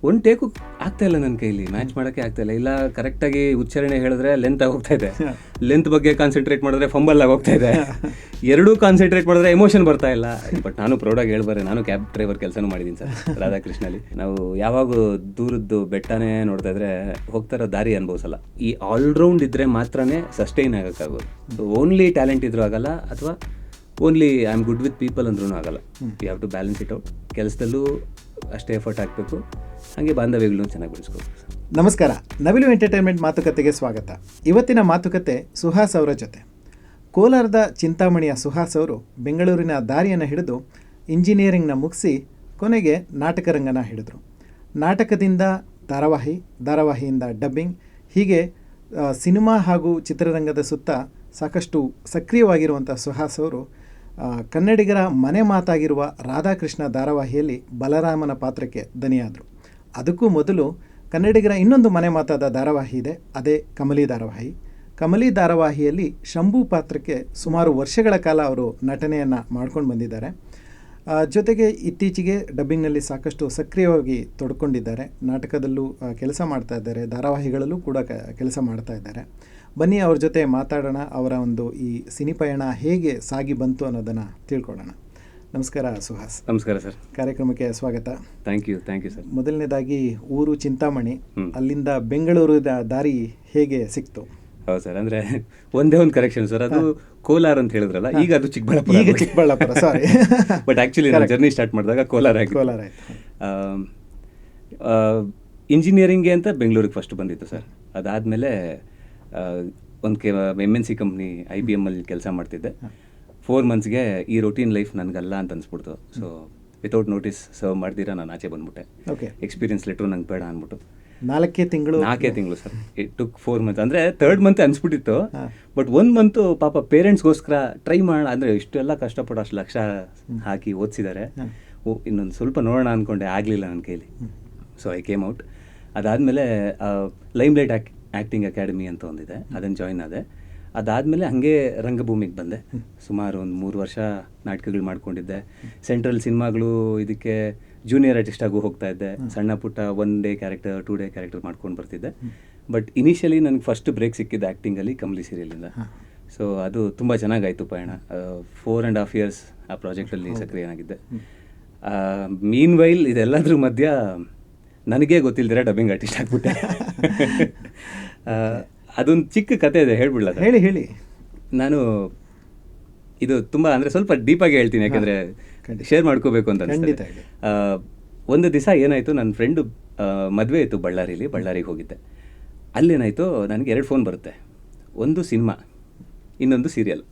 ಒಂದು ಟೇಕು ಆಗ್ತಾ ಇಲ್ಲ, ನನ್ನ ಕೈಲಿ ಮ್ಯಾಚ್ ಮಾಡೋಕ್ಕೆ ಆಗ್ತಾ ಇಲ್ಲ. ಇಲ್ಲ ಕರೆಕ್ಟಾಗಿ ಉಚ್ಚಾರಣೆ ಹೇಳಿದ್ರೆ ಲೆಂತ್ ಆಗಿ ಹೋಗ್ತಾ ಇದೆ, ಲೆಂತ್ ಬಗ್ಗೆ ಕಾನ್ಸಂಟ್ರೇಟ್ ಮಾಡಿದ್ರೆ ಫಂಬಲ್ ಆಗಿ ಹೋಗ್ತಾ ಇದೆ, ಎರಡೂ ಕಾನ್ಸಂಟ್ರೇಟ್ ಮಾಡಿದ್ರೆ ಎಮೋಷನ್ ಬರ್ತಾ ಇಲ್ಲ. ಬಟ್ ನಾನು ಪ್ರೌಡಾಗಿ ಹೇಳ್ಬಾರೆ, ನಾನು ಕ್ಯಾಬ್ ಡ್ರೈವರ್ ಕೆಲಸನೂ ಮಾಡಿದ್ದೀನಿ ಸರ್ ರಾಧಾಕೃಷ್ಣಲ್ಲಿ. ನಾವು ಯಾವಾಗ ದೂರದ್ದು ಬೆಟ್ಟನೇ ನೋಡ್ತಾ ಇದ್ರೆ ಹೋಗ್ತಾ ಇರೋ ದಾರಿ ಅನುಭವಿಸಲ್ಲ. ಈ ಆಲ್ರೌಂಡ್ ಇದ್ರೆ ಮಾತ್ರನೇ ಸಸ್ಟೈನ್ ಆಗೋಕ್ಕಾಗೋದು. ಓನ್ಲಿ ಟ್ಯಾಲೆಂಟ್ ಇದ್ರೂ ಆಗಲ್ಲ, ಅಥವಾ only I am good with people ಅಂದ್ರೂ ಆಗಲ್ಲ. You have to balance it out. ಕೆಲಸದಲ್ಲೂ ಅಷ್ಟೇ ಎಫರ್ಟ್ ಹಾಕಬೇಕು, ಹಾಗೆ ಬಾಂಧವ್ಯಗಳನ್ನು ಚೆನ್ನಾಗಿ ಬೆಳೆಸ್ಕೋಬೇಕು. ನಮಸ್ಕಾರ, ನವಿಲು ಎಂಟರ್ಟೈನ್ಮೆಂಟ್ ಮಾತುಕತೆಗೆ ಸ್ವಾಗತ. ಇವತ್ತಿನ ಮಾತುಕತೆ ಸುಹಾಸ್ ಅವರ ಜೊತೆ. ಕೋಲಾರದ ಚಿಂತಾಮಣಿಯ ಸುಹಾಸ್ ಅವರು ಬೆಂಗಳೂರಿನ ದಾರಿಯನ್ನು ಹಿಡಿದು ಇಂಜಿನಿಯರಿಂಗ್ನ ಮುಗಿಸಿ ಕೊನೆಗೆ ನಾಟಕ ರಂಗನ ಹಿಡಿದ್ರು. ನಾಟಕದಿಂದ ಧಾರಾವಾಹಿ, ಧಾರಾವಾಹಿಯಿಂದ ಡಬ್ಬಿಂಗ್, ಹೀಗೆ ಸಿನಿಮಾ ಹಾಗೂ ಚಿತ್ರರಂಗದ ಸುತ್ತ ಸಾಕಷ್ಟು ಸಕ್ರಿಯವಾಗಿರುವಂಥ ಸುಹಾಸ್ ಅವರು ಕನ್ನಡಿಗರ ಮನೆ ಮಾತಾಗಿರುವ ರಾಧಾಕೃಷ್ಣ ಧಾರಾವಾಹಿಯಲ್ಲಿ ಬಲರಾಮನ ಪಾತ್ರಕ್ಕೆ ದನಿಯಾದರು. ಅದಕ್ಕೂ ಮೊದಲು ಕನ್ನಡಿಗರ ಇನ್ನೊಂದು ಮನೆ ಮಾತಾದ ಧಾರಾವಾಹಿ ಇದೆ, ಅದೇ ಕಮಲಿ ಧಾರಾವಾಹಿ. ಕಮಲಿ ಧಾರಾವಾಹಿಯಲ್ಲಿ ಶಂಭು ಪಾತ್ರಕ್ಕೆ ಸುಮಾರು ವರ್ಷಗಳ ಕಾಲ ಅವರು ನಟನೆಯನ್ನು ಮಾಡ್ಕೊಂಡು ಬಂದಿದ್ದಾರೆ. ಜೊತೆಗೆ ಇತ್ತೀಚೆಗೆ ಡಬ್ಬಿಂಗ್ನಲ್ಲಿ ಸಾಕಷ್ಟು ಸಕ್ರಿಯವಾಗಿ ತೊಡ್ಕೊಂಡಿದ್ದಾರೆ. ನಾಟಕದಲ್ಲೂ ಕೆಲಸ ಮಾಡ್ತಾ ಇದ್ದಾರೆ, ಧಾರಾವಾಹಿಗಳಲ್ಲೂ ಕೂಡ ಕೆಲಸ ಮಾಡ್ತಾ ಇದ್ದಾರೆ. ಬನ್ನಿ ಅವ್ರ ಜೊತೆ ಮಾತಾಡೋಣ. ಅವರ ಒಂದು ಈ ಸಿನಿಪಯಣ ಹೇಗೆ ಸಾಗಿ ಬಂತು ಅನ್ನೋದನ್ನು ತಿಳ್ಕೊಳ್ಳೋಣ. ನಮಸ್ಕಾರ ಸುಹಾಸ್. ನಮಸ್ಕಾರ ಸರ್, ಕಾರ್ಯಕ್ರಮಕ್ಕೆ ಸ್ವಾಗತ. Thank you sir. ಮೊದಲನೇದಾಗಿ ಊರು ಚಿಂತಾಮಣಿ, ಅಲ್ಲಿಂದ ಬೆಂಗಳೂರು ದಾರಿ ಹೇಗೆ ಸಿಕ್ತು? ಹೌದು ಸರ್, ಅಂದರೆ ಒಂದೇ ಒಂದು ಕರೆಕ್ಷನ್ ಸರ್, ಅದು ಕೋಲಾರ ಅಂತ ಹೇಳಿದ್ರಲ್ಲ, ಈಗ ಅದು ಚಿಕ್ಕಬಳ್ಳಾಪುರ ಸಾರಿ. ಬಟ್ ಆ್ಯಕ್ಚುಲಿ ನಾನು ಜರ್ನಿ ಸ್ಟಾರ್ಟ್ ಮಾಡಿದಾಗ ಕೋಲಾರ ಆಯಿತು. ಇಂಜಿನಿಯರಿಂಗ್ಗೆ ಅಂತ ಬೆಂಗಳೂರಿಗೆ ಫಸ್ಟ್ ಬಂದಿತ್ತು ಸರ್. ಅದಾದಮೇಲೆ ಒಂದು MNC ಕಂಪ್ನಿ IBM ಅಲ್ಲಿ ಕೆಲಸ ಮಾಡ್ತಿದ್ದೆ. 4 monthsಗೆ ಈ ರೊಟೀನ್ ಲೈಫ್ ನನಗಲ್ಲ ಅಂತ ಅನ್ಸ್ಬಿಡ್ತು. ಸೊ ವಿತೌಟ್ ನೋಟಿಸ್ ಸರ್ವ್ ಮಾಡ್ದಿರಾ ನಾನು ಆಚೆ ಬಂದ್ಬಿಟ್ಟೆ. ಎಕ್ಸ್ಪೀರಿಯನ್ಸ್ ಲೆಟ್ರು ನಂಗೆ ಬೇಡ ಅಂದ್ಬಿಟ್ಟು 4 ತಿಂಗಳು ಸರ್. It took 4 months. ಅಂದರೆ 3rd month ಅನಿಸ್ಬಿಟ್ಟಿತ್ತು. ಬಟ್ 1 month ಪಾಪ ಪೇರೆಂಟ್ಸ್ಗೋಸ್ಕರ ಟ್ರೈ ಮಾಡೋಣ, ಅಂದರೆ ಇಷ್ಟೆಲ್ಲ ಕಷ್ಟಪಟ್ಟು ಅಷ್ಟು ಲಕ್ಷ ಹಾಕಿ ಓದಿಸಿದ್ದಾರೆ, ಇನ್ನೊಂದು ಸ್ವಲ್ಪ ನೋಡೋಣ ಅಂದ್ಕೊಂಡೆ, ಆಗಲಿಲ್ಲ ನನ್ನ ಕೈಲಿ. So I came out. ಅದಾದಮೇಲೆ ಲೈಮ್ಲೈಟ್ ಆ್ಯಕ್ಟಿಂಗ್ ಅಕಾಡೆಮಿ ಅಂತ ಒಂದಿದೆ, ಅದನ್ನು ಜಾಯ್ನ್ ಆದೆ. ಅದಾದಮೇಲೆ ಹಾಗೆ ರಂಗಭೂಮಿಗೆ ಬಂದೆ. ಸುಮಾರು ಒಂದು 3 ವರ್ಷ ನಾಟಕಗಳು ಮಾಡ್ಕೊಂಡಿದ್ದೆ. ಸೆಂಟ್ರಲ್ ಸಿನಿಮಾಗಳು, ಇದಕ್ಕೆ ಜೂನಿಯರ್ ಆರ್ಟಿಸ್ಟಾಗೂ ಹೋಗ್ತಾ ಇದ್ದೆ. ಸಣ್ಣ ಪುಟ್ಟ 1 day ಕ್ಯಾರೆಕ್ಟರ್ 2 day ಕ್ಯಾರೆಕ್ಟರ್ ಮಾಡ್ಕೊಂಡು ಬರ್ತಿದ್ದೆ. ಬಟ್ ಇನಿಷಿಯಲಿ ನನಗೆ ಫಸ್ಟ್ ಬ್ರೇಕ್ ಸಿಕ್ಕಿದ್ದು ಆ್ಯಕ್ಟಿಂಗಲ್ಲಿ ಕಮಲಿ ಸೀರಿಯಲಿಂದ. ಸೊ ಅದು ತುಂಬ ಚೆನ್ನಾಗಾಯಿತು ಪಯಣ. 4.5 years ಆ ಪ್ರಾಜೆಕ್ಟಲ್ಲಿ ಸಕ್ರಿಯನಾಗಿದ್ದೆ. ಮೀನ್ ವೈಲ್ ಇದೆಲ್ಲದ್ರ ಮಧ್ಯ ನನಗೇ ಗೊತ್ತಿಲ್ದಿರ ಡಬ್ಬಿಂಗ್ ಆರ್ಟಿಸ್ಟ್ ಆಗ್ಬಿಟ್ಟೆ. ಅದೊಂದು ಚಿಕ್ಕ ಕತೆ ಇದೆ, ಹೇಳ್ಬಿಡ್ಲ? ಹೇಳಿ. ನಾನು ಇದು ತುಂಬ ಅಂದರೆ ಸ್ವಲ್ಪ ಡೀಪಾಗಿ ಹೇಳ್ತೀನಿ, ಯಾಕೆಂದರೆ ಶೇರ್ ಮಾಡ್ಕೋಬೇಕು ಅಂತ ಅನಿಸುತ್ತೆ. ಒಂದು ದಿವಸ ಏನಾಯಿತು, ನನ್ನ ಫ್ರೆಂಡು ಮದುವೆ ಇತ್ತು ಬಳ್ಳಾರಿಗೆ ಹೋಗಿದ್ದೆ. ಅಲ್ಲೇನಾಯಿತು, ನನಗೆ 2 ಫೋನ್ ಬರುತ್ತೆ. ಒಂದು ಸಿನಿಮಾ, ಇನ್ನೊಂದು ಸೀರಿಯಲ್.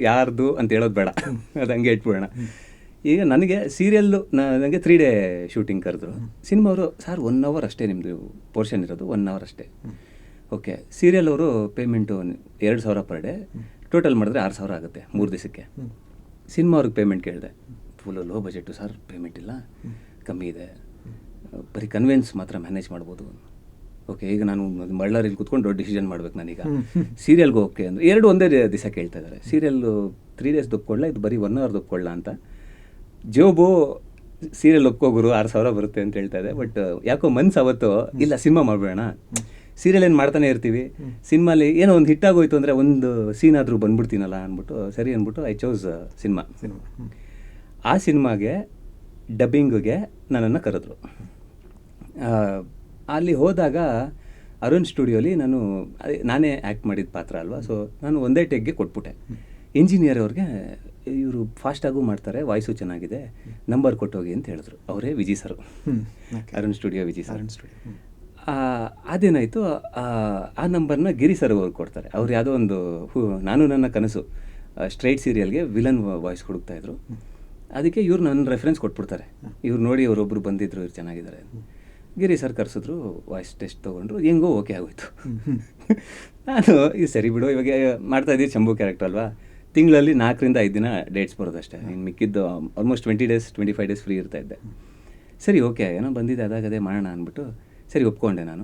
ಯಾರ್ದು ಅಂತ ಹೇಳೋದು ಬೇಡ, ಅದು ಹಂಗೆ ಇಟ್ಬಿಡೋಣ. ಈಗ ನನಗೆ ಸೀರಿಯಲ್ಲು ನನಗೆ 3 day ಶೂಟಿಂಗ್ ಕರೆದ್ರು. ಸಿನಿಮಾ ಅವರು, ಸರ್ 1 hour ಅಷ್ಟೇ ನಿಮ್ಮದು ಪೋರ್ಷನ್ ಇರೋದು, 1 hour ಅಷ್ಟೇ. ಓಕೆ. ಸೀರಿಯಲ್ ಅವರು ಪೇಮೆಂಟು 2,000 per day, ಟೋಟಲ್ ಮಾಡಿದ್ರೆ 6,000 ಆಗುತ್ತೆ 3 ದಿವಸಕ್ಕೆ. ಸಿನಿಮಾ ಅವ್ರಿಗೆ ಪೇಮೆಂಟ್ ಕೇಳಿದೆ, full low budget sir, payment ಇಲ್ಲ, ಕಮ್ಮಿ ಇದೆ, ಬರೀ ಕನ್ವೆನ್ಸ್ ಮಾತ್ರ ಮ್ಯಾನೇಜ್ ಮಾಡ್ಬೋದು. ಓಕೆ. ಈಗ ನಾನು ಬಳ್ಳಾರಿಲಿ ಕೂತ್ಕೊಂಡು ದೊಡ್ಡ ಡಿಸಿಷನ್ ಮಾಡ್ಬೇಕು ನಾನೀಗ. ಸೀರಿಯಲ್ಗೆ ಓಕೆ ಅಂದರೆ 2 ಒಂದೇ ದಿವಸ ಕೇಳ್ತಾ ಇದ್ದಾರೆ. ಸೀರಿಯಲ್ಲು 3 days ಒಪ್ಕೊಳ್ಳ, ಇದು ಬರೀ 1 hour ಒಪ್ಕೊಳ್ಳ ಅಂತ. ಜೋಬು ಸೀರಿಯಲ್ ಒಪ್ಕೋಗುರು 6,000 ಬರುತ್ತೆ ಅಂತ ಹೇಳ್ತಾ ಇದೆ. ಬಟ್ ಯಾಕೋ ಮನ್ಸು ಅವತ್ತು, ಇಲ್ಲ ಸಿನಿಮಾ ಮಾಡಬೇಡ, ಸೀರಿಯಲ್ ಏನು ಮಾಡ್ತಾನೆ ಇರ್ತೀವಿ, ಸಿನಿಮಾಲಿ ಏನೋ ಒಂದು ಹಿಟ್ಟಾಗೋಯ್ತು ಅಂದರೆ ಒಂದು ಸೀನ್ ಆದರೂ ಬಂದ್ಬಿಡ್ತೀನಲ್ಲ ಅಂದ್ಬಿಟ್ಟು, ಸರಿ ಅಂದ್ಬಿಟ್ಟು ಐ ಚೋಸ್ ಸಿನಿಮಾ. ಆ ಸಿನಿಮಾಗೆ ಡಬ್ಬಿಂಗಿಗೆ ನನ್ನನ್ನು ಕರೆದ್ರು. ಅಲ್ಲಿ ಹೋದಾಗ ಅರುಣ್ ಸ್ಟುಡಿಯೋಲಿ ನಾನೇ ಆ್ಯಕ್ಟ್ ಮಾಡಿದ ಪಾತ್ರ ಅಲ್ವಾ. ಸೊ ನಾನು ಒಂದೇ ಟೇಕ್ಗೆ ಕೊಟ್ಬಿಟ್ಟೆ. ಇಂಜಿನಿಯರ್ ಅವ್ರಿಗೆ, ಇವರು ಫಾಸ್ಟಾಗೂ ಮಾಡ್ತಾರೆ, ವಾಯ್ಸು ಚೆನ್ನಾಗಿದೆ, ನಂಬರ್ ಕೊಟ್ಟೋಗಿ ಅಂತ ಹೇಳಿದ್ರು. ಅವರೇ Vijay sir, Arun studio Vijay sir. ಅದೇನಾಯಿತು, ಆ ನಂಬರ್ನ ಗಿರಿ ಸರ್ ಅವ್ರಿಗೆ ಕೊಡ್ತಾರೆ. ಅವ್ರು ಯಾವುದೋ ಒಂದು ನಾನು ನನ್ನ ಕನಸು ಸ್ಟ್ರೈಟ್ ಸೀರಿಯಲ್ಗೆ ವಿಲನ್ ವಾಯ್ಸ್ ಹುಡುಕ್ತಾಯಿದ್ರು. ಅದಕ್ಕೆ ಇವ್ರು ನನ್ನ ರೆಫರೆನ್ಸ್ ಕೊಟ್ಬಿಡ್ತಾರೆ. ಇವ್ರು ನೋಡಿ ಅವರೊಬ್ಬರು ಬಂದಿದ್ರು, ಇವ್ರು ಚೆನ್ನಾಗಿದ್ದಾರೆ. ಗಿರಿ ಸರ್ ಕರೆಸಿದ್ರು, ವಾಯ್ಸ್ ಟೆಸ್ಟ್ ತೊಗೊಂಡ್ರು, ಹೆಂಗೋ ಓಕೆ ಆಗೋಯ್ತು. ನಾನು ಈ ಸರಿ ಬಿಡು, ಇವಾಗ ಮಾಡ್ತಾಯಿದ್ದೀವಿ ಶಂಭು ಕ್ಯಾರೆಕ್ಟರ್ ಅಲ್ವಾ, ತಿಂಗಳಲ್ಲಿ 4 to 5 ದಿನ ಡೇಟ್ಸ್ ಬರೋದಷ್ಟೇ, ಇನ್ನು ಮಿಕ್ಕಿದ್ದು ಆಲ್ಮೋಸ್ಟ್ 20 days 25 days ಫ್ರೀ ಇರ್ತಾಯಿದ್ದೆ. ಸರಿ ಓಕೆ, ಏನೋ ಬಂದಿದೆ, ಅದೇ ಮಾಡೋಣ ಅಂದ್ಬಿಟ್ಟು ಸರಿ ಒಪ್ಕೊಂಡೆ. ನಾನು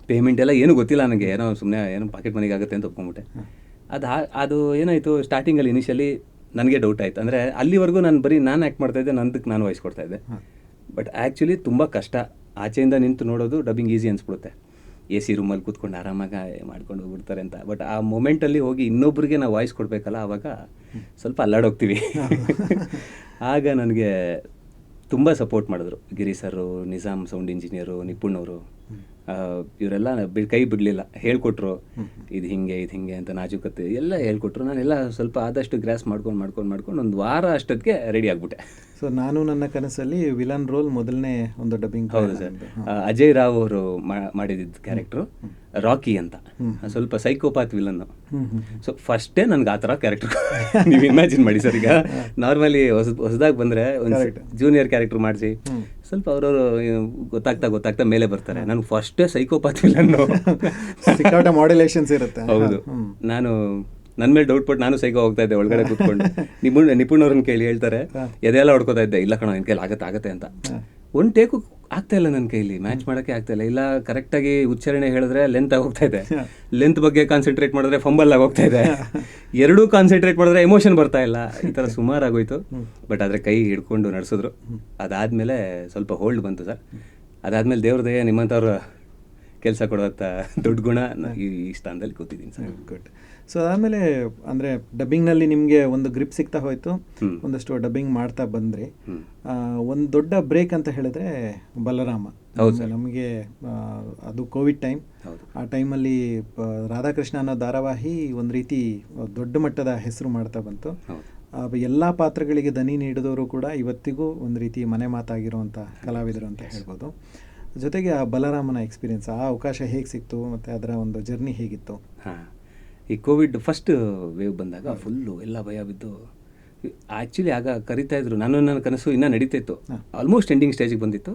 ಪೇಮೆಂಟ್ ಎಲ್ಲ ಏನೂ ಗೊತ್ತಿಲ್ಲ ನನಗೆ, ಏನೋ ಸುಮ್ಮನೆ ಏನೋ ಪಾಕೆಟ್ ಮನಿಗೆ ಆಗುತ್ತೆ ಅಂತ ಒಪ್ಕೊಂಬಿಟ್ಟೆ. ಅದು ಏನಾಯಿತು, ಸ್ಟಾರ್ಟಿಂಗಲ್ಲಿ ಇನಿಷಿಯಲಿ ನನಗೆ ಡೌಟ್ ಆಯಿತು. ಅಂದರೆ ಅಲ್ಲಿವರೆಗೂ ನಾನು ಆ್ಯಕ್ಟ್ ಮಾಡ್ತಾಯಿದ್ದೆ, ನಂದಕ್ಕೆ ನಾನು ವಾಯ್ಸ್ ಕೊಡ್ತಾಯಿದ್ದೆ. ಬಟ್ ಆ್ಯಕ್ಚುಲಿ ತುಂಬ ಕಷ್ಟ ಆಚೆಯಿಂದ ನಿಂತು ನೋಡೋದು ಡಬ್ಬಿಂಗ್ ಈಸಿ ಅನ್ಸ್ಬಿಡುತ್ತೆ, ಎ ಸಿ ರೂಮಲ್ಲಿ ಕೂತ್ಕೊಂಡು ಆರಾಮಾಗಿ ಮಾಡ್ಕೊಂಡು ಹೋಗ್ಬಿಡ್ತಾರೆ ಅಂತ. ಬಟ್ ಆ ಮೊಮೆಂಟಲ್ಲಿ ಹೋಗಿ ಇನ್ನೊಬ್ರಿಗೆ ನಾವು ವಾಯ್ಸ್ ಕೊಡಬೇಕಲ್ಲ, ಆವಾಗ ಸ್ವಲ್ಪ ಅಲ್ಲಾಡೋಗ್ತೀವಿ. ಆಗ ನನಗೆ ತುಂಬ ಸಪೋರ್ಟ್ ಮಾಡಿದ್ರು ಗಿರಿ ಸರು, ನಿಜಾಮ್ ಸೌಂಡ್ ಇಂಜಿನಿಯರು, ನಿಪುಣ್ ಅವರು, ಇವರೆಲ್ಲ ಕೈ ಬಿಡಲಿಲ್ಲ, ಹೇಳ್ಕೊಟ್ರು ಇದು ಹಿಂಗೆ ಅಂತ ನಾಜೂಕತೆ ಎಲ್ಲ ಹೇಳ್ಕೊಟ್ರು. ನಾನೆಲ್ಲ ಸ್ವಲ್ಪ ಆದಷ್ಟು ಗ್ರಾಸ್ ಮಾಡ್ಕೊಂಡು ಒಂದು ವಾರ ಅಷ್ಟೊತ್ತಿಗೆ ರೆಡಿ ಆಗ್ಬಿಟ್ಟೆ. ಸೊ ನಾನು ನನ್ನ ಕನಸಲ್ಲಿ ವಿಲನ್ ರೋಲ್ ಮೊದಲನೇ ಒಂದು ಡಬ್ಬಿಂಗ್. ಹೌದು ಸರ್, ಅಜಯ್ ರಾವ್ ಅವರು ಮಾಡಿದ್ದು ಕ್ಯಾರೆಕ್ಟ್ರು ರಾಕಿ ಅಂತ, ಸ್ವಲ್ಪ ಸೈಕೋಪಾತ್ ವಿಲನ್ನು. ಸೊ ಫಸ್ಟೇ ನನ್ಗೆ ಆ ಥರ ಕ್ಯಾರೆಕ್ಟರ್ ನೀವು ಇಮ್ಯಾಜಿನ್ ಮಾಡಿ ಸರ್. ಈಗ ನಾರ್ಮಲಿ ಹೊಸದಾಗಿ ಬಂದರೆ ಒಂದು ಜೂನಿಯರ್ ಕ್ಯಾರೆಕ್ಟರ್ ಮಾಡಿಸಿ ಸ್ವಲ್ಪ ಅವರವರು ಗೊತ್ತಾಗ್ತಾ ಮೇಲೆ ಬರ್ತಾರೆ. ನನಗೆ ಫಸ್ಟೇ ಸೈಕೋಪಾತ್ ವಿಲನ್ನು, ಮಾಡ್ಯುಲೇಷನ್ಸ್ ಇರುತ್ತೆ. ಹೌದು, ನಾನು ನನ್ನ ಮೇಲೆ ಡೌಟ್ ಪಟ್ಟು ನಾನು ಸೈಕೋ ಹೋಗ್ತಾ ಇದ್ದೆ ಒಳಗಡೆ ಕೂತ್ಕೊಂಡು. ನಿಪುಣ್ ಅವ್ರನ್ನ ಕೇಳಿ ಹೇಳ್ತಾರೆ, ಎದೆಲ್ಲ ಹೊಡ್ಕೋತಾ ಇದ್ದೆ, ಇಲ್ಲ ಕಣ ನಿನ್ ಕೈಲಿ ಆಗತ್ತೆ ಅಂತ. ಒಂದು ಟೇಕು ಆಗ್ತಾ ಇಲ್ಲ ನನ್ನ ಕೈಲಿ, ಮ್ಯಾಚ್ ಮಾಡೋಕ್ಕೆ ಆಗ್ತಾ ಇಲ್ಲ ಕರೆಕ್ಟಾಗಿ ಉಚ್ಚಾರಣೆ ಹೇಳಿದ್ರೆ ಲೆಂತ್ ಆಗೋಗ್ತಾ ಇದೆ, ಲೆಂತ್ ಬಗ್ಗೆ ಕಾನ್ಸಂಟ್ರೇಟ್ ಮಾಡಿದ್ರೆ ಫಂಬಲ್ ಆಗೋಗ್ತಾ ಇದೆ, ಎರಡೂ ಕಾನ್ಸಂಟ್ರೇಟ್ ಮಾಡಿದ್ರೆ ಎಮೋಷನ್ ಬರ್ತಾ ಇಲ್ಲ, ಈ ಥರ ಸುಮಾರು ಆಗೋಯ್ತು. ಬಟ್ ಆದರೆ ಕೈ ಹಿಡ್ಕೊಂಡು ನಡೆಸಿದ್ರು. ಅದಾದಮೇಲೆ ಸ್ವಲ್ಪ ಹೋಲ್ಡ್ ಬಂತು ಸರ್. ಅದಾದಮೇಲೆ ದೇವ್ರದಯ್ಯ ನಿಮ್ಮಂಥವ್ರ ಕೆಲಸ ಕೊಡುವಂಥ ದೊಡ್ಡ ಗುಣ ಈ ಸ್ಥಾನದಲ್ಲಿ ಕೂತಿದ್ದೀನಿ ಸರ್. ಗುಡ್. ಸೊ ಅದಾದಮೇಲೆ ಅಂದರೆ ಡಬ್ಬಿಂಗ್ನಲ್ಲಿ ನಿಮಗೆ ಒಂದು ಗ್ರಿಪ್ ಸಿಗ್ತಾ ಹೋಯಿತು, ಒಂದಷ್ಟು ಡಬ್ಬಿಂಗ್ ಮಾಡ್ತಾ ಬಂದ್ರಿ. ಒಂದು ದೊಡ್ಡ ಬ್ರೇಕ್ ಅಂತ ಹೇಳಿದ್ರೆ ಬಲರಾಮ. ಹೌದು, ನಮಗೆ ಅದು ಕೋವಿಡ್ ಟೈಮ್. ಆ ಟೈಮಲ್ಲಿ ರಾಧಾಕೃಷ್ಣ ಅನ್ನೋ ಧಾರಾವಾಹಿ ಒಂದು ರೀತಿ ದೊಡ್ಡ ಮಟ್ಟದ ಹೆಸರು ಮಾಡ್ತಾ ಬಂತು. ಎಲ್ಲ ಪಾತ್ರಗಳಿಗೆ ದನಿ ನೀಡಿದವರು ಕೂಡ ಇವತ್ತಿಗೂ ಒಂದು ರೀತಿ ಮನೆ ಮಾತಾಗಿರುವಂಥ ಕಲಾವಿದರು ಅಂತ ಹೇಳ್ಬೋದು. ಜೊತೆಗೆ ಆ ಬಲರಾಮನ ಎಕ್ಸ್ಪೀರಿಯನ್ಸ್, ಆ ಅವಕಾಶ ಹೇಗೆ ಸಿಕ್ತು ಮತ್ತು ಅದರ ಒಂದು ಜರ್ನಿ ಹೇಗಿತ್ತು? ಹಾಂ, ಈ ಕೋವಿಡ್ ಫಸ್ಟ್ ವೇವ್ ಬಂದಾಗ ಫುಲ್ಲು ಎಲ್ಲ ಭಯ ಬಿದ್ದು, ಆ್ಯಕ್ಚುಲಿ ಆಗ ಕರಿತಾ ಇದ್ರು, ನನ್ನ ಕನಸು ಇನ್ನೂ ನಡೀತಾ ಇತ್ತು, ಆಲ್ಮೋಸ್ಟ್ ಎಂಡಿಂಗ್ ಸ್ಟೇಜಿಗೆ ಬಂದಿತ್ತು.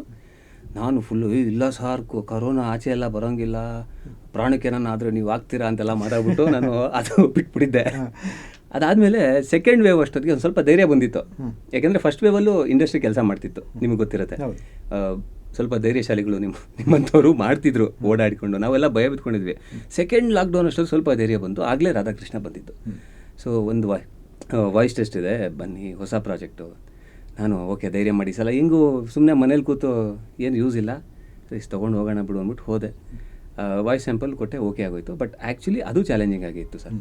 ನಾನು ಫುಲ್ಲು ಇಲ್ಲ ಸಾರ್, ಕರೋನಾ ಆಚೆ ಎಲ್ಲ ಬರೋಂಗಿಲ್ಲ, ಪ್ರಾಣಕ್ಕೇನ ಆದರೆ ನೀವು ಆಗ್ತೀರಾ ಅಂತೆಲ್ಲ ಮಾತಾಡ್ಬಿಟ್ಟು ನಾನು ಅದು ಬಿಟ್ಬಿಟ್ಟಿದ್ದೆ. ಅದಾದಮೇಲೆ ಸೆಕೆಂಡ್ ವೇವ್ ಅಷ್ಟೊತ್ತಿಗೆ ಒಂದು ಸ್ವಲ್ಪ ಧೈರ್ಯ ಬಂದಿತ್ತು. ಯಾಕೆಂದರೆ ಫಸ್ಟ್ ವೇವಲ್ಲೂ ಇಂಡಸ್ಟ್ರಿ ಕೆಲಸ ಮಾಡ್ತಿತ್ತು, ನಿಮಗೆ ಗೊತ್ತಿರುತ್ತೆ. ಸ್ವಲ್ಪ ಧೈರ್ಯಶಾಲಿಗಳು ನಿಮ್ಮಂಥವ್ರು ಮಾಡ್ತಿದ್ರು ಓಡಾಡಿಕೊಂಡು, ನಾವೆಲ್ಲ ಭಯ ಬಿದ್ಕೊಂಡಿದ್ವಿ. ಸೆಕೆಂಡ್ ಲಾಕ್ಡೌನ್ ಅಷ್ಟೊಂದು ಸ್ವಲ್ಪ ಧೈರ್ಯ ಬಂತು, ಆಗಲೇ ರಾಧಾಕೃಷ್ಣ ಬಂದಿದ್ದು. ಸೊ ಒಂದು ವಾಯ್ಸ್ ಟೆಸ್ಟ್ ಇದೆ ಬನ್ನಿ, ಹೊಸ ಪ್ರಾಜೆಕ್ಟು. ನಾನು ಓಕೆ ಧೈರ್ಯ ಮಾಡಿ, ಸಲ ಹಿಂಗೂ ಸುಮ್ಮನೆ ಮನೇಲಿ ಕೂತು ಏನು ಯೂಸ್ ಇಲ್ಲ, ತೊಗೊಂಡು ಹೋಗೋಣ ಬಿಡು ಅಂದ್ಬಿಟ್ಟು ಹೋದೆ. ವಾಯ್ಸ್ ಸ್ಯಾಂಪಲ್ ಕೊಟ್ಟೆ, ಓಕೆ ಆಗೋಯ್ತು. ಬಟ್ ಆ್ಯಕ್ಚುಲಿ ಅದು ಚಾಲೆಂಜಿಂಗ್ ಆಗಿತ್ತು ಸರ್.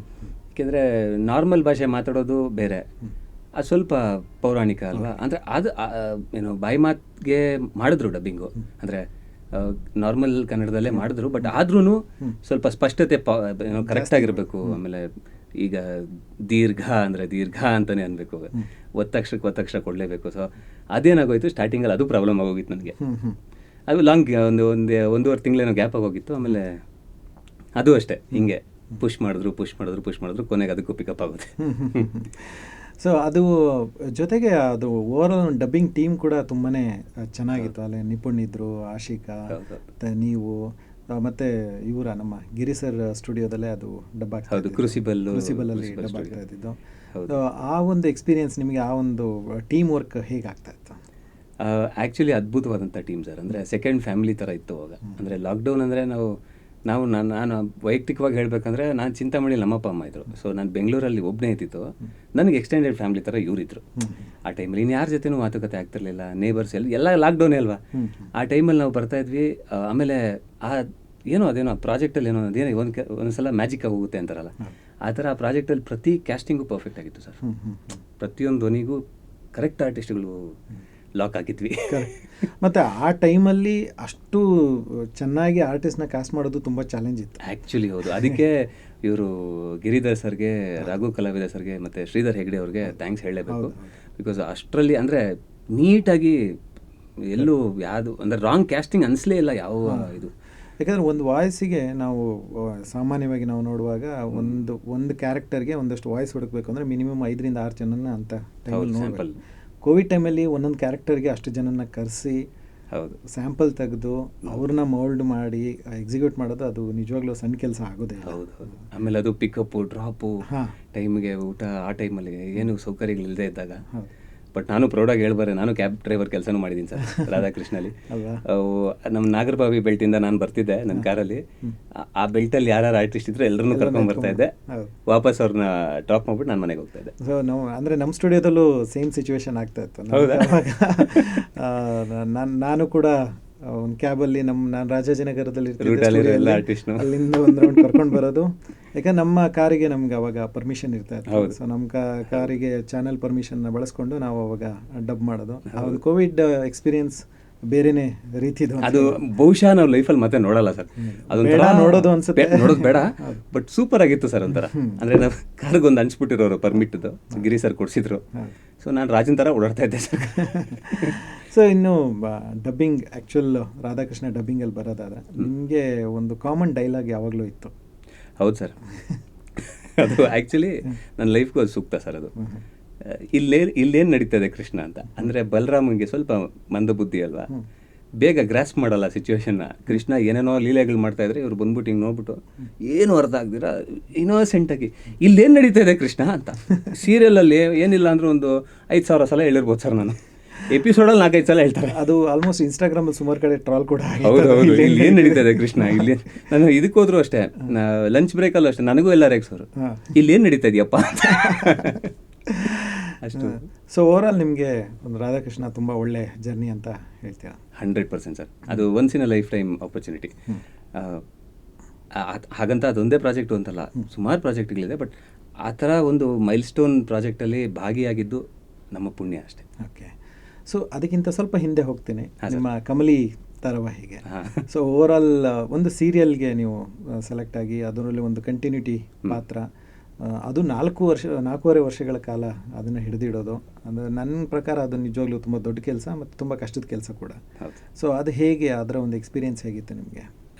ಏಕೆಂದರೆ ನಾರ್ಮಲ್ ಭಾಷೆ ಮಾತಾಡೋದು ಬೇರೆ, ಅದು ಸ್ವಲ್ಪ ಪೌರಾಣಿಕ ಅಲ್ವಾ. ಅಂದರೆ ಅದು ಏನು ಬಾಯಿ ಮಾತಿಗೆ ಮಾಡಿದ್ರು ಡಬ್ಬಿಂಗು, ಅಂದರೆ ನಾರ್ಮಲ್ ಕನ್ನಡದಲ್ಲೇ ಮಾಡಿದ್ರು. ಬಟ್ ಆದ್ರೂ ಸ್ವಲ್ಪ ಸ್ಪಷ್ಟತೆ ಕರೆಕ್ಟಾಗಿರಬೇಕು. ಆಮೇಲೆ ಈಗ ದೀರ್ಘ ಅಂದರೆ ದೀರ್ಘ ಅಂತಲೇ ಅನ್ಬೇಕು, ಒತ್ತಕ್ಷರ ಕೊಡಲೇಬೇಕು. ಸೊ ಅದೇನಾಗೋಯ್ತು, ಸ್ಟಾರ್ಟಿಂಗಲ್ಲಿ ಅದು ಪ್ರಾಬ್ಲಮ್ ಆಗೋಗಿತ್ತು ನನಗೆ. ಅದು ಲಾಂಗ್ ಒಂದೂವರೆ ತಿಂಗಳೇನೋ ಗ್ಯಾಪ್ ಆಗೋಗಿತ್ತು. ಆಮೇಲೆ ಅದು ಅಷ್ಟೇ, ಹಿಂಗೆ ಪುಷ್ ಮಾಡಿದ್ರು ಕೊನೆಗೆ ಅದಕ್ಕೂ ಪಿಕಪ್ ಆಗುತ್ತೆ. ಸೊ ಅದು ಜೊತೆಗೆ ಅದು ಓವರ್ ಆಲ್ ಡಬ್ಬಿಂಗ್ ಟೀಮ್ ಕೂಡ ತುಂಬಾ ಚೆನ್ನಾಗಿತ್ತು. ಅಲ್ಲಿ ನಿಪುಣ್ ಇದ್ದರು, ಆಶಿಕಾ, ಮತ್ತು ನೀವು, ಮತ್ತು ಇವರ ನಮ್ಮ ಗಿರಿ ಸರ್ ಸ್ಟುಡಿಯೋದಲ್ಲೇ ಅದು ಡಬ್ ಆಗ್ತಾ ಇತ್ತು, ಕ್ರೂಸಿಬಲಲ್ಲಿ ಡಬ್ ಆಗ್ತಾ ಇದ್ದಿದ್ದು. ಆ ಒಂದು ಎಕ್ಸ್ಪೀರಿಯನ್ಸ್ ನಿಮಗೆ, ಆ ಒಂದು ಟೀಮ್ ವರ್ಕ್ ಹೇಗಾಗ್ತಾ ಇತ್ತು? ಆ್ಯಕ್ಚುಲಿ ಅದ್ಭುತವಾದಂಥ ಟೀಮ್ ಸರ್. ಅಂದರೆ ಸೆಕೆಂಡ್ ಫ್ಯಾಮಿಲಿ ಥರ ಇತ್ತು ಅವಾಗ. ಅಂದರೆ ಲಾಕ್ಡೌನ್ ಅಂದರೆ ನಾನು ವೈಯಕ್ತಿಕವಾಗಿ ಹೇಳಬೇಕಂದ್ರೆ, ನಾನು ಚಿಂತಾಮಣಿಲಿ ನಮ್ಮಪ್ಪ ಅಮ್ಮ ಇದ್ದರು. ಸೊ ನಾನು ಬೆಂಗಳೂರಲ್ಲಿ ಒಬ್ಬನೇ ಇದ್ದಿತ್ತು, ನನಗೆ ಎಕ್ಸ್ಟೆಂಡೆಡ್ ಫ್ಯಾಮಿಲಿ ಥರ ಇವರಿದ್ದರು. ಆ ಟೈಮಲ್ಲಿ ಇನ್ನು ಯಾರ ಜೊತೆನೂ ಮಾತುಕತೆ ಆಗ್ತಿರ್ಲಿಲ್ಲ, ನೇಬರ್ಸ್ ಎಲ್ಲ ಲಾಕ್ಡೌನೇ ಅಲ್ವಾ. ಆ ಟೈಮಲ್ಲಿ ನಾವು ಬರ್ತಾಯಿದ್ವಿ. ಆಮೇಲೆ ಅದೇನೋ ಪ್ರಾಜೆಕ್ಟಲ್ಲಿ ಅದೇನೋ ಒಂದ್ಸಲ ಮ್ಯಾಜಿಕ್ ಆಗಿ ಹೋಗುತ್ತೆ ಅಂತಾರಲ್ಲ, ಆ ಥರ ಆ ಪ್ರಾಜೆಕ್ಟಲ್ಲಿ ಪ್ರತಿ ಕ್ಯಾಸ್ಟಿಂಗು ಪರ್ಫೆಕ್ಟ್ ಆಗಿತ್ತು ಸರ್. ಪ್ರತಿಯೊಂದು ಧ್ವನಿಗೂ ಕರೆಕ್ಟ್ ಆರ್ಟಿಸ್ಟ್ಗಳು ಲಾಕ್ ಆಗಿದ್ವಿ. ಮತ್ತು ಆ ಟೈಮಲ್ಲಿ ಅಷ್ಟು ಚೆನ್ನಾಗಿ ಆರ್ಟಿಸ್ಟ್ನ ಕಾಸ್ಟ್ ಮಾಡೋದು ತುಂಬ ಚಾಲೆಂಜ್ ಇತ್ತು ಆ್ಯಕ್ಚುಲಿ. ಹೌದು, ಅದಕ್ಕೆ ಇವರು ಗಿರಿಧರ್ ಸರ್ಗೆ, ರಾಘು ಕಲಾವಿದ ಸರ್ಗೆ ಮತ್ತು ಶ್ರೀಧರ್ ಹೆಗ್ಡೆ ಅವ್ರಿಗೆ ಥ್ಯಾಂಕ್ಸ್ ಹೇಳಲೇಬೇಕು. ಬಿಕಾಸ್ ಅಷ್ಟರಲ್ಲಿ ಅಂದರೆ ನೀಟಾಗಿ ಎಲ್ಲೂ ಯಾವುದು ಅಂದರೆ ರಾಂಗ್ ಕ್ಯಾಸ್ಟಿಂಗ್ ಅನಿಸ್ಲೇ ಇಲ್ಲ ಯಾವ ಇದು. ಯಾಕಂದರೆ ಒಂದು ವಾಯ್ಸಿಗೆ ನಾವು ಸಾಮಾನ್ಯವಾಗಿ ನಾವು ನೋಡುವಾಗ ಒಂದು ಕ್ಯಾರೆಕ್ಟರ್ಗೆ ಒಂದಷ್ಟು ವಾಯ್ಸ್ ಹುಡುಕಬೇಕು ಅಂದರೆ ಮಿನಿಮಮ್ 5 ರಿಂದ 6 ಜನನ ಅಂತ ಟೈಮಲ್ಲಿ ನೋಡಬೇಕು. ಕೋವಿಡ್ ಟೈಮಲ್ಲಿ ಒಂದೊಂದು ಕ್ಯಾರೆಕ್ಟರ್ಗೆ ಅಷ್ಟು ಜನನ ಕರೆಸಿ, ಹೌದು, ಸ್ಯಾಂಪಲ್ ತೆಗೆದು ಅವ್ರನ್ನ ಮೋಲ್ಡ್ ಮಾಡಿ ಎಕ್ಸಿಕ್ಯೂಟ್ ಮಾಡೋದು ಅದು ನಿಜವಾಗ್ಲೂ ಸಣ್ಣ ಕೆಲಸ ಆಗೋದೇ. ಹೌದು ಹೌದು. ಆಮೇಲೆ ಅದು ಪಿಕಪ್ಪು, ಡ್ರಾಪು, ಟೈಮ್ಗೆ ಊಟ, ಆ ಟೈಮಲ್ಲಿ ಏನು ಸೌಕರ್ಯಗಳಿಲ್ಲದೆ ಇದ್ದಾಗ. ಬಟ್ ನಾನು ಪ್ರೌಡಾಗಿ ಹೇಳ್ಬಾರೆ, ನಾನು ಕ್ಯಾಬ್ ಡ್ರೈವರ್ ಕೆಲಸನೂ ಮಾಡಿದ್ದೀನಿ ಸರ್ ರಾಧಾಕೃಷ್ಣಲ್ಲಿ. ನಮ್ಮ ನಾಗರಬಾವಿ ಬೆಲ್ಟಿಂದ ನಾನು ಬರ್ತಿದ್ದೆ ನನ್ನ ಕಾರಲ್ಲಿ. ಆ ಬೆಲ್ಟಲ್ಲಿ ಯಾರು ಆರ್ಟಿಸ್ಟ್ ಇದ್ರು ಎಲ್ಲರನ್ನೂ ಕರ್ಕೊಂಡು ಬರ್ತಾ ಇದ್ದೆ, ವಾಪಸ್ ಅವ್ರನ್ನ ಡ್ರಾಪ್ ಮಾಡ್ಬಿಟ್ಟು ನಾನು ಮನೆಗೆ ಹೋಗ್ತಾ ಇದ್ದೆ. ಸೊ ನಾವು ಅಂದರೆ ನಮ್ಮ ಸ್ಟುಡಿಯೋದಲ್ಲೂ ಸೇಮ್ ಸಿಚುವೇಶನ್ ಆಗ್ತಾ ಇತ್ತು. ನಾನು ಕೂಡ ಒಂದು ಕ್ಯಾಬಲ್ಲಿ ನಾನು ರಾಜಾಜಿನಗರದಲ್ಲಿ ರೂಟಲ್ಲಿರೋ ಎಲ್ಲ ಇರ್ತಿದ್ದೆ, artistನು. ಅಲ್ಲಿಂದ ಒಂದು ರೌಂಡ್ ಕರ್ಕೊಂಡು ಬರೋದು. ಯಾಕಂದ್ರೆ ನಮ್ಮ ಕಾರಿಗೆ ನಮ್ಗೆ ಅವಾಗ ಪರ್ಮಿಷನ್ ಇರ್ತಾ ಇತ್ತು. ಸೊ ನಮ್ಮ ಕಾರಿಗೆ ಚಾನೆಲ್ ಪರ್ಮಿಷನ್ನ ಬಳಸ್ಕೊಂಡು ನಾವು ಅವಾಗ ಡಬ್ ಮಾಡೋದು. ಆ ಒಂದು ಕೋವಿಡ್ ಎಕ್ಸ್ಪೀರಿಯನ್ಸ್ ಬೇರೆನೇ ರೀತಿದು. ಅದು ಬಹುಶಃ ನಾವು ಲೈಫಲ್ಲಿ ಮತ್ತೆ ನೋಡಲ್ಲ ಸರ್. ಅದೊಂಥರ ಬೇಡ ನೋಡೋದು ಅನ್ಸುತ್ತೆ. ನೋಡೋದು ಬೇಡ, ಬಟ್ ಸೂಪರ್ ಆಗಿತ್ತು ಸರ್ ಒಂಥರ. ಅಂದರೆ ನಾವು ಕಾರ್ಗೊಂದು ಹಂಚ್ಬಿಟ್ಟಿರೋರು ಪರ್ಮಿಟ್ದು, ಗಿರಿ ಸರ್ ಕೊಡಿಸಿದ್ರು. ಸೊ ನಾನು ರಾಜನ್ ಥರ ಓಡಾಡ್ತಾ ಇದ್ದೆ ಸರ್. ಸೊ ಇನ್ನು ಡಬ್ಬಿಂಗ್, ಆ್ಯಕ್ಚುಲ್ ರಾಧಾಕೃಷ್ಣ ಡಬ್ಬಿಂಗಲ್ಲಿ ಬರೋದಾದ್ರೆ ನಿಮಗೆ ಒಂದು ಕಾಮನ್ ಡೈಲಾಗ್ ಯಾವಾಗಲೂ ಇತ್ತು. ಹೌದು ಸರ್, ಅದು ಆ್ಯಕ್ಚುಲಿ ನನ್ನ ಲೈಫ್ಗೂ ಅದು ಸೂಕ್ತ ಸರ್. ಅದು ಇಲ್ಲೇನು ನಡೀತದೆ ಕೃಷ್ಣ ಅಂತ. ಅಂದರೆ ಬಲರಾಮಂಗೆ ಸ್ವಲ್ಪ ಮಂದಬುದ್ಧಿ ಅಲ್ವಾ, ಬೇಗ ಗ್ರಾಸ್ಪ್ ಮಾಡಲ್ಲ ಸಿಚುವೇಶನ್ನ. ಕೃಷ್ಣ ಏನೇನೋ ಲೀಲೆಗಳು ಮಾಡ್ತಾ ಇದ್ರೆ ಇವ್ರು ಬಂದ್ಬಿಟ್ಟು ಹಿಂಗೆ ನೋಡ್ಬಿಟ್ಟು ಏನು ಅರ್ಥ ಆಗ್ದಿರ ಇನ್ನೋಸೆಂಟಾಗಿ ಇಲ್ಲೇನು ನಡೀತಾ ಇದೆ ಕೃಷ್ಣ ಅಂತ. ಸೀರಿಯಲಲ್ಲಿ ಏನಿಲ್ಲ ಅಂದ್ರೆ ಒಂದು 5,000 ಸಲ ಹೇಳಿರ್ಬೋದು ಸರ್. ನಾನು ಎಪಿಸೋಡಲ್ಲಿ 4-5 ಸಲ ಹೇಳ್ತಾರೆ. ಅದು ಆಲ್ಮೋಸ್ಟ್ ಇನ್ಸ್ಟಾಗ್ರಾಮಲ್ಲಿ ಸುಮಾರು ಕಡೆ ಟ್ರಾಲ್ ಕೂಡ. ಹೌದು, ಇಲ್ಲಿ ಏನು ನಡೀತಾ ಇದೆ ಕೃಷ್ಣ, ಇಲ್ಲಿ ನಾನು ಇದಕ್ಕೆ ಹೋದ್ರು ಅಷ್ಟೇ, ಲಂಚ್ ಬ್ರೇಕಲ್ಲೂ ಅಷ್ಟೇ, ನನಗೂ ಎಲ್ಲ ರೇಗ್ಸೋರು ಇಲ್ಲೇನು ನಡೀತಾ ಇದೆಯಪ್ಪ ಅಂತ ಅಷ್ಟು. ಸೊ ಓವರಾಲ್ ನಿಮಗೆ ಒಂದು ರಾಧಾಕೃಷ್ಣ ತುಂಬ ಒಳ್ಳೆ ಜರ್ನಿ ಅಂತ ಹೇಳ್ತೀರಾ? 100% ಸರ್. ಅದು once in a life time opportunity. ಹಾಗಂತ ಅದೊಂದೇ ಪ್ರಾಜೆಕ್ಟು ಅಂತಲ್ಲ, ಸುಮಾರು ಪ್ರಾಜೆಕ್ಟ್ಗಳಿದೆ. ಬಟ್ ಆ ಥರ ಒಂದು ಮೈಲ್ ಸ್ಟೋನ್ ಪ್ರಾಜೆಕ್ಟಲ್ಲಿ ಭಾಗಿಯಾಗಿದ್ದು ನಮ್ಮ ಪುಣ್ಯ ಅಷ್ಟೇ. ಓಕೆ. ಸೊ ಅದಕ್ಕಿಂತ ಸ್ವಲ್ಪ ಹಿಂದೆ ಹೋಗ್ತೀನಿ, ನಿಮ್ಮ ಕಮಲಿ ಧಾರಾವಾಹಿಗೆ. ಸೊ ಓವರಾಲ್ ಒಂದು ಸೀರಿಯಲ್ಗೆ ನೀವು ಸೆಲೆಕ್ಟ್ ಆಗಿ ಅದರಲ್ಲಿ ಒಂದು ಕಂಟಿನ್ಯೂಟಿ ಪಾತ್ರ, ಅದು 4.5 ವರ್ಷಗಳ ಕಾಲ ಅದನ್ನು ಹಿಡಿದಿಡೋದು, ಅಂದರೆ ನನ್ನ ಪ್ರಕಾರ ಅದು ನಿಜವಾಗ್ಲೂ ತುಂಬ ದೊಡ್ಡ ಕೆಲಸ ಮತ್ತು ತುಂಬ ಕಷ್ಟದ ಕೆಲಸ ಕೂಡ. ಸೊ ಅದು ಹೇಗೆ, ಅದರ ಒಂದು ಎಕ್ಸ್ಪೀರಿಯೆನ್ಸ್ ಹೇಗಿತ್ತು ನಿಮಗೆ?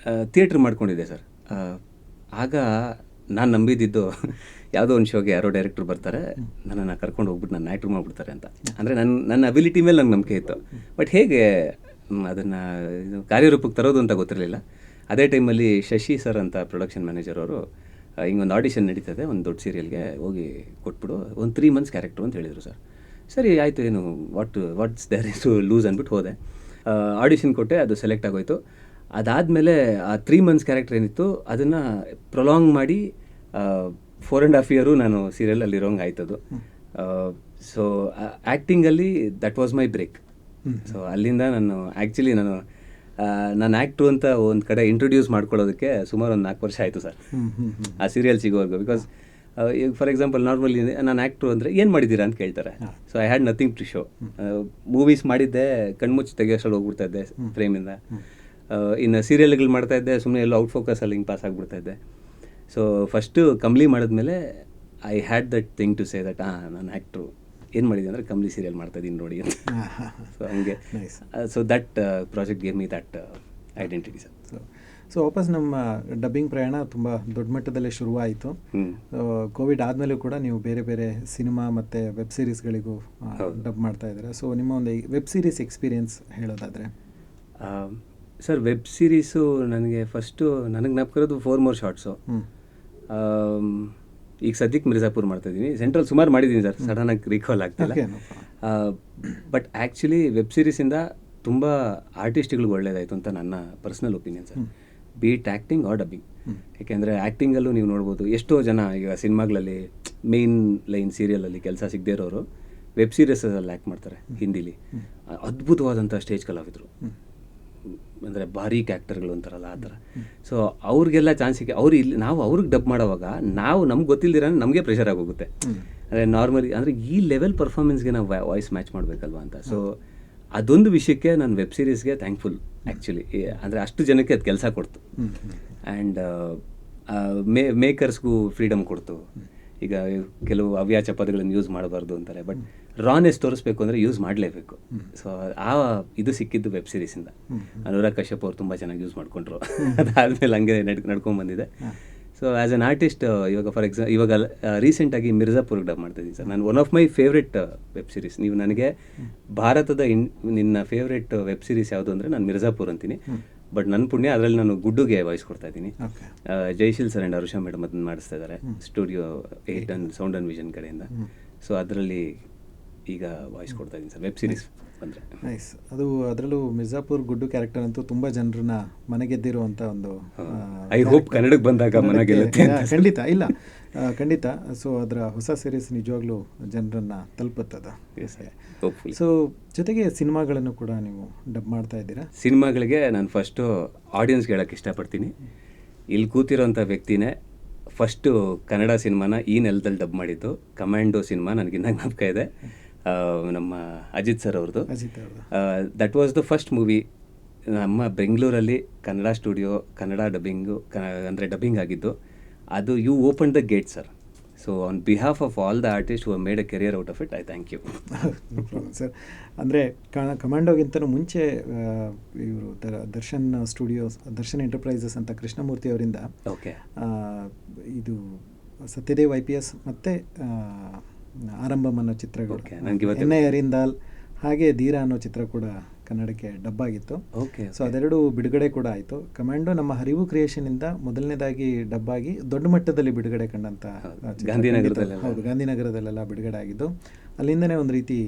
ಥಿಯೇಟ್ರ್ ಮಾಡ್ಕೊಂಡಿದ್ದೆ ಸರ್. ಆಗ ನಾನು ನಂಬಿದ್ದು ಯಾವುದೋ ಒಂದು ಶೋಗೆ ಯಾರೋ ಡೈರೆಕ್ಟ್ರು ಬರ್ತಾರೆ, ನನ್ನನ್ನು ಕರ್ಕೊಂಡು ಹೋಗ್ಬಿಟ್ಟು ನನ್ನ ಆ್ಯಕ್ಟ್ರ್ ಮಾಡಿಬಿಡ್ತಾರೆ ಅಂತ. ಅಂದರೆ ನನ್ನ ಅಬಿಲಿಟಿ ಮೇಲೆ ನಂಗೆ ನಂಬಿಕೆ ಇತ್ತು. ಬಟ್ ಹೇಗೆ ಅದನ್ನು ಕಾರ್ಯರೂಪಕ್ಕೆ ತರೋದು ಅಂತ ಗೊತ್ತಿರಲಿಲ್ಲ. ಅದೇ ಟೈಮಲ್ಲಿ ಶಶಿ ಸರ್ ಅಂತ ಪ್ರೊಡಕ್ಷನ್ ಮ್ಯಾನೇಜರ್ ಅವರು ಹಿಂಗೊಂದು ಆಡಿಷನ್ ನಡೀತದೆ ಒಂದು ದೊಡ್ಡ ಸೀರಿಯಲ್ಗೆ, ಹೋಗಿ ಕೊಟ್ಬಿಡು, ಒಂದು 3 months ಕ್ಯಾರೆಕ್ಟ್ರು ಅಂತ ಹೇಳಿದರು ಸರ್. ಸರಿ ಆಯಿತು, ಏನು what's there is to lose ಅಂದ್ಬಿಟ್ಟು ಹೋದೆ. ಆಡಿಷನ್ ಕೊಟ್ಟೆ, ಅದು ಸೆಲೆಕ್ಟ್ ಆಗೋಯ್ತು. ಅದಾದಮೇಲೆ ಆ 3 months ಕ್ಯಾರೆಕ್ಟರ್ ಏನಿತ್ತು ಅದನ್ನು ಪ್ರೊಲಾಂಗ್ ಮಾಡಿ 4.5 years ನಾನು ಸೀರಿಯಲಲ್ಲಿ ಇರೋಂಗೆ ಆಯ್ತದು. ಸೊ ಆ್ಯಕ್ಟಿಂಗಲ್ಲಿ that was my break. So ಅಲ್ಲಿಂದ ನಾನು ಆ್ಯಕ್ಚುಲಿ ನಾನು ಆ್ಯಕ್ಟ್ರು ಅಂತ ಒಂದು ಕಡೆ ಇಂಟ್ರೊಡ್ಯೂಸ್ ಮಾಡ್ಕೊಳ್ಳೋದಕ್ಕೆ ಸುಮಾರು ಒಂದು 4 ವರ್ಷ ಆಯಿತು ಸರ್, ಆ ಸೀರಿಯಲ್ ಸಿಗೋವರೆಗೂ. ಬಿಕಾಸ್ ಈಗ ಫಾರ್ ಎಕ್ಸಾಂಪಲ್ ನಾರ್ಮಲಿ ನಾನು ಆ್ಯಕ್ಟ್ರು ಅಂದರೆ ಏನು ಮಾಡಿದ್ದೀರಾ ಅಂತ ಕೇಳ್ತಾರೆ. So I had nothing to show. Movies ಮಾಡಿದ್ದೆ, ಕಣ್ಮುಚ್ಚಿ ತೆಗಿಯೋಷ್ಟರಲ್ಲಿ ಹೋಗ್ಬಿಡ್ತಾ ಇದ್ದೆ ಫ್ರೇಮಿಂದ. ಇನ್ನು ಸೀರಿಯಲ್ಗಳು ಮಾಡ್ತಾಯಿದ್ದೆ, ಸುಮ್ಮನೆ ಎಲ್ಲೋ ಔಟ್ ಫೋಕಸಲ್ಲಿ ಹಿಂಗೆ ಪಾಸ್ ಆಗಿಬಿಡ್ತಾಯಿದ್ದೆ. ಸೊ ಫಸ್ಟು ಕಮ್ಲಿ ಮಾಡಿದ್ಮೇಲೆ I had that thing to say that ನಾನು ಆ್ಯಕ್ಟ್ರು ಏನು ಮಾಡಿದೆ ಅಂದರೆ ಕಮ್ಲಿ ಸೀರಿಯಲ್ ಮಾಡ್ತಾಯಿದ್ದೀನಿ ನೋಡಿ ಅಂತ. ಸೊ ಹಂಗೆ so that project gave me that identity sir. So ವಾಪಸ್ ನಮ್ಮ ಡಬ್ಬಿಂಗ್ ಪ್ರಯಾಣ ತುಂಬ ದೊಡ್ಡ ಮಟ್ಟದಲ್ಲೇ ಶುರುವಾಯಿತು. ಕೋವಿಡ್ ಆದಮೇಲೂ ಕೂಡ ನೀವು ಬೇರೆ ಬೇರೆ ಸಿನಿಮಾ ಮತ್ತು ವೆಬ್ ಸೀರೀಸ್ಗಳಿಗೂ ಡಬ್ ಮಾಡ್ತಾ ಇದ್ದಾರೆ. ಸೊ ನಿಮ್ಮ ಒಂದು ವೆಬ್ ಸೀರೀಸ್ ಎಕ್ಸ್ಪೀರಿಯನ್ಸ್ ಹೇಳೋದಾದರೆ? ಸರ್ ವೆಬ್ ಸೀರೀಸು ನನಗೆ ಫಸ್ಟು ನನಗೆ ನೆನಪಿರೋದು 4 More Shots. ಈಗ ಸದ್ಯಕ್ಕೆ ಮಿರ್ಜಾಪುರ್ ಮಾಡ್ತಾಯಿದ್ದೀನಿ. ಸೆಂಟ್ರಲ್ ಸುಮಾರು ಮಾಡಿದ್ದೀನಿ ಸರ್, ಸಡನ್ನಾಗಿ ರೀಕಾಲ್ ಆಗ್ತಿಲ್ಲ. ಬಟ್ ಆ್ಯಕ್ಚುಲಿ ವೆಬ್ ಸೀರೀಸಿಂದ ತುಂಬ ಆರ್ಟಿಸ್ಟ್ಗಳಿಗೆ ಒಳ್ಳೇದಾಯಿತು ಅಂತ ನನ್ನ personal opinion sir, be it acting or dubbing. ಯಾಕೆಂದರೆ ಆ್ಯಕ್ಟಿಂಗಲ್ಲೂ ನೀವು ನೋಡ್ಬೋದು ಎಷ್ಟೋ ಜನ ಈಗ ಸಿನಿಮಾಗಳಲ್ಲಿ ಮೇಯ್ನ್ ಲೈನ್ ಸೀರಿಯಲಲ್ಲಿ ಕೆಲಸ ಸಿಗದೇ ಇರೋರು ವೆಬ್ ಸೀರೀಸಲ್ಲಿ ಆ್ಯಕ್ಟ್ ಮಾಡ್ತಾರೆ ಹಿಂದಿಲಿ. ಅದ್ಭುತವಾದಂಥ ಸ್ಟೇಜ್ ಕಲಾವಿದರು, ಅಂದರೆ ಬಾರೀಕ್ ಆ್ಯಕ್ಟರ್ಗಳು ಅಂತಾರಲ್ಲ ಆ ಥರ. ಸೊ ಅವ್ರಿಗೆಲ್ಲ ಚಾನ್ಸಿಗೆ ನಾವು ಅವ್ರಿಗೆ ಡಬ್ ಮಾಡೋವಾಗ ನಮ್ಗೆ ಗೊತ್ತಿಲ್ದಿರ ನಮಗೆ ಪ್ರೆಷರ್ ಆಗೋಗುತ್ತೆ. ಅಂದರೆ ನಾರ್ಮಲಿ ಅಂದರೆ ಈ ಲೆವೆಲ್ ಪರ್ಫಾರ್ಮೆನ್ಸ್ಗೆ ನಾವು ವಾಯ್ಸ್ ಮ್ಯಾಚ್ ಮಾಡಬೇಕಲ್ವ ಅಂತ. ಸೊ ಅದೊಂದು ವಿಷಯಕ್ಕೆ ನಾನು ವೆಬ್ ಸೀರೀಸ್ಗೆ ಥ್ಯಾಂಕ್ಫುಲ್ ಆ್ಯಕ್ಚುಲಿ. ಅಂದರೆ ಅಷ್ಟು ಜನಕ್ಕೆ ಅದು ಕೆಲಸ ಕೊಡ್ತು. ಆ್ಯಂಡ್ ಮೇಕರ್ಸ್ಗೂ ಫ್ರೀಡಮ್ ಕೊಡ್ತು. ಈಗ ಕೆಲವು ಅವ್ಯಾಚ ಪದಗಳನ್ನು ಯೂಸ್ ಮಾಡಬಾರ್ದು ಅಂತಾರೆ, ಬಟ್ ರಾನೆಸ್ ತೋರಿಸ್ಬೇಕು ಅಂದರೆ ಯೂಸ್ ಮಾಡಲೇಬೇಕು. ಸೊ ಇದು ಸಿಕ್ಕಿದ್ದು ವೆಬ್ ಸೀರೀಸಿಂದ. ಅನುರಾಗ್ ಕಶ್ಯಪ್ ಅವ್ರು ತುಂಬ ಚೆನ್ನಾಗಿ ಯೂಸ್ ಮಾಡಿಕೊಂಡ್ರು. ಅದಾದಮೇಲೆ ಹಂಗೆ ನಡ್ಕೊಂಡ್ಬಂದಿದೆ. ಸೊ ಆ್ಯಸ್ ಅನ್ ಆರ್ಟಿಸ್ಟ್ ಇವಾಗ ರೀಸೆಂಟಾಗಿ ಮಿರ್ಜಾಪುರ್ಗೆ ಡಬ್ ಮಾಡ್ತಾಯಿದ್ದೀನಿ ಸರ್. ನಾನು one of my favourite web series. ನೀವು ನನಗೆ ಭಾರತದ ನಿನ್ನ ಫೇವ್ರೆಟ್ ವೆಬ್ ಸೀರೀಸ್ ಯಾವುದು ಅಂದರೆ ನಾನು ಮಿರ್ಜಾಪುರ್ ಅಂತೀನಿ. ಬಟ್ ನನ್ನ ಪುಣ್ಯ ಅದರಲ್ಲಿ ನಾನು ಗುಡ್ಡುಗೆ ವಾಯ್ಸ್ ಕೊಡ್ತಾ ಇದ್ದೀನಿ. ಜೈಶೀಲ್ ಸರ್ ಆ್ಯಂಡ್ ಅರುಷಾ ಮೇಡಮ್ ಅದನ್ನು ಮಾಡಿಸ್ತಾ ಇದ್ದಾರೆ, ಸ್ಟುಡಿಯೋ 8 ಸೌಂಡ್ ಆ್ಯಂಡ್ ವಿಷನ್ ಕಡೆಯಿಂದ. ಸೊ ಅದರಲ್ಲಿ ಈಗ ವಾಯ್ಸ್ ಕೊಡ್ತಾ ಇದ್ದೀನಿ ಸರ್, ವೆಬ್ ಸೀರೀಸ್ ಬಂದರೆ. ನೈಸ್. ಅದು ಅದರಲ್ಲೂ ಮಿರ್ಜಾಪುರ್ ಗುಡ್ಡು ಕ್ಯಾರೆಕ್ಟರ್ ಅಂತೂ ತುಂಬ ಜನರನ್ನ ಮನೆಗೆದ್ದಿರುವಂಥ ಒಂದು ಐ ಹೋಪ್ ಕನ್ನಡಕ್ಕೆ ಬಂದಾಗ ಮನೆ ಗೆಲ್ಲುತ್ತೆ ಅಂತ. ಖಂಡಿತ ಇಲ್ಲ, ಖಂಡಿತ. ಸೊ ಅದರ ಹೊಸ ಸೀರೀಸ್ ನಿಜವಾಗ್ಲೂ ಜನರನ್ನು ತಲುಪುತ್ತದ. ಸೊ ಜೊತೆಗೆ ಸಿನಿಮಾಗಳನ್ನು ಕೂಡ ನೀವು ಡಬ್ ಮಾಡ್ತಾ ಇದ್ದೀರಾ. ಸಿನಿಮಾಗಳಿಗೆ ನಾನು ಫಸ್ಟು ಆಡಿಯನ್ಸ್ಗೆ ಹೇಳೋಕ್ಕೆ ಇಷ್ಟಪಡ್ತೀನಿ, ಇಲ್ಲಿ ಕೂತಿರೋಂಥ ವ್ಯಕ್ತಿನೇ ಫಸ್ಟು ಕನ್ನಡ ಸಿನಿಮಾನ ಈ ನೆಲದಲ್ಲಿ ಡಬ್ ಮಾಡಿದ್ದು ಕಮಾಂಡೋ ಸಿನಿಮಾ. ನನಗಿನ್ನ ಜ್ಞಾಪಕ ಇದೆ, ನಮ್ಮ ಅಜಿತ್ ಸರ್ ಅವ್ರದ್ದು. That was the first movie ನಮ್ಮ ಬೆಂಗಳೂರಲ್ಲಿ ಕನ್ನಡ ಸ್ಟುಡಿಯೋ, ಕನ್ನಡ ಡಬ್ಬಿಂಗು ಅಂದರೆ ಡಬ್ಬಿಂಗ್ ಆಗಿದ್ದು. ಅದು you open the gate sir. So on behalf of all the artist who made a career out of it, I thank you sir. ಅಂದರೆ ಕಮಾಂಡೋಗಿಂತನೂ ಮುಂಚೆ ಇವರು Darshan studios, Darshan enterprises ಅಂತ ಕೃಷ್ಣಮೂರ್ತಿ ಅವರಿಂದ ಓಕೆ ಇದು ಸತ್ಯದೇವ್ IPS ಮತ್ತು ಆರಂಭಂ ಅನ್ನೋ ಚಿತ್ರಗಳು, ಎನ್ಐ ಅರಿಂದಾಲ್ ಹಾಗೆ ಧೀರ ಅನ್ನೋ ಚಿತ್ರ ಕೂಡ ಕನ್ನಡಕ್ಕೆ ಡಬ್ ಆಗಿತ್ತು. ಓಕೆ. ಸೊ ಅದೆರಡು ಬಿಡುಗಡೆ ಕೂಡ ಆಯಿತು. ಕಮಾಂಡೋ ನಮ್ಮ ಹರಿವು ಕ್ರಿಯೇಷನಿಂದ ಮೊದಲನೇದಾಗಿ ಡಬ್ ಆಗಿ ದೊಡ್ಡ ಮಟ್ಟದಲ್ಲಿ ಬಿಡುಗಡೆ ಕಂಡಂಥ ಗಾಂಧಿನಗರದಲ್ಲಿ. ಹೌದು, ಗಾಂಧಿನಗರದಲ್ಲೆಲ್ಲ ಬಿಡುಗಡೆ ಆಗಿದ್ದು. ಅಲ್ಲಿಂದನೇ ಒಂದು ರೀತಿ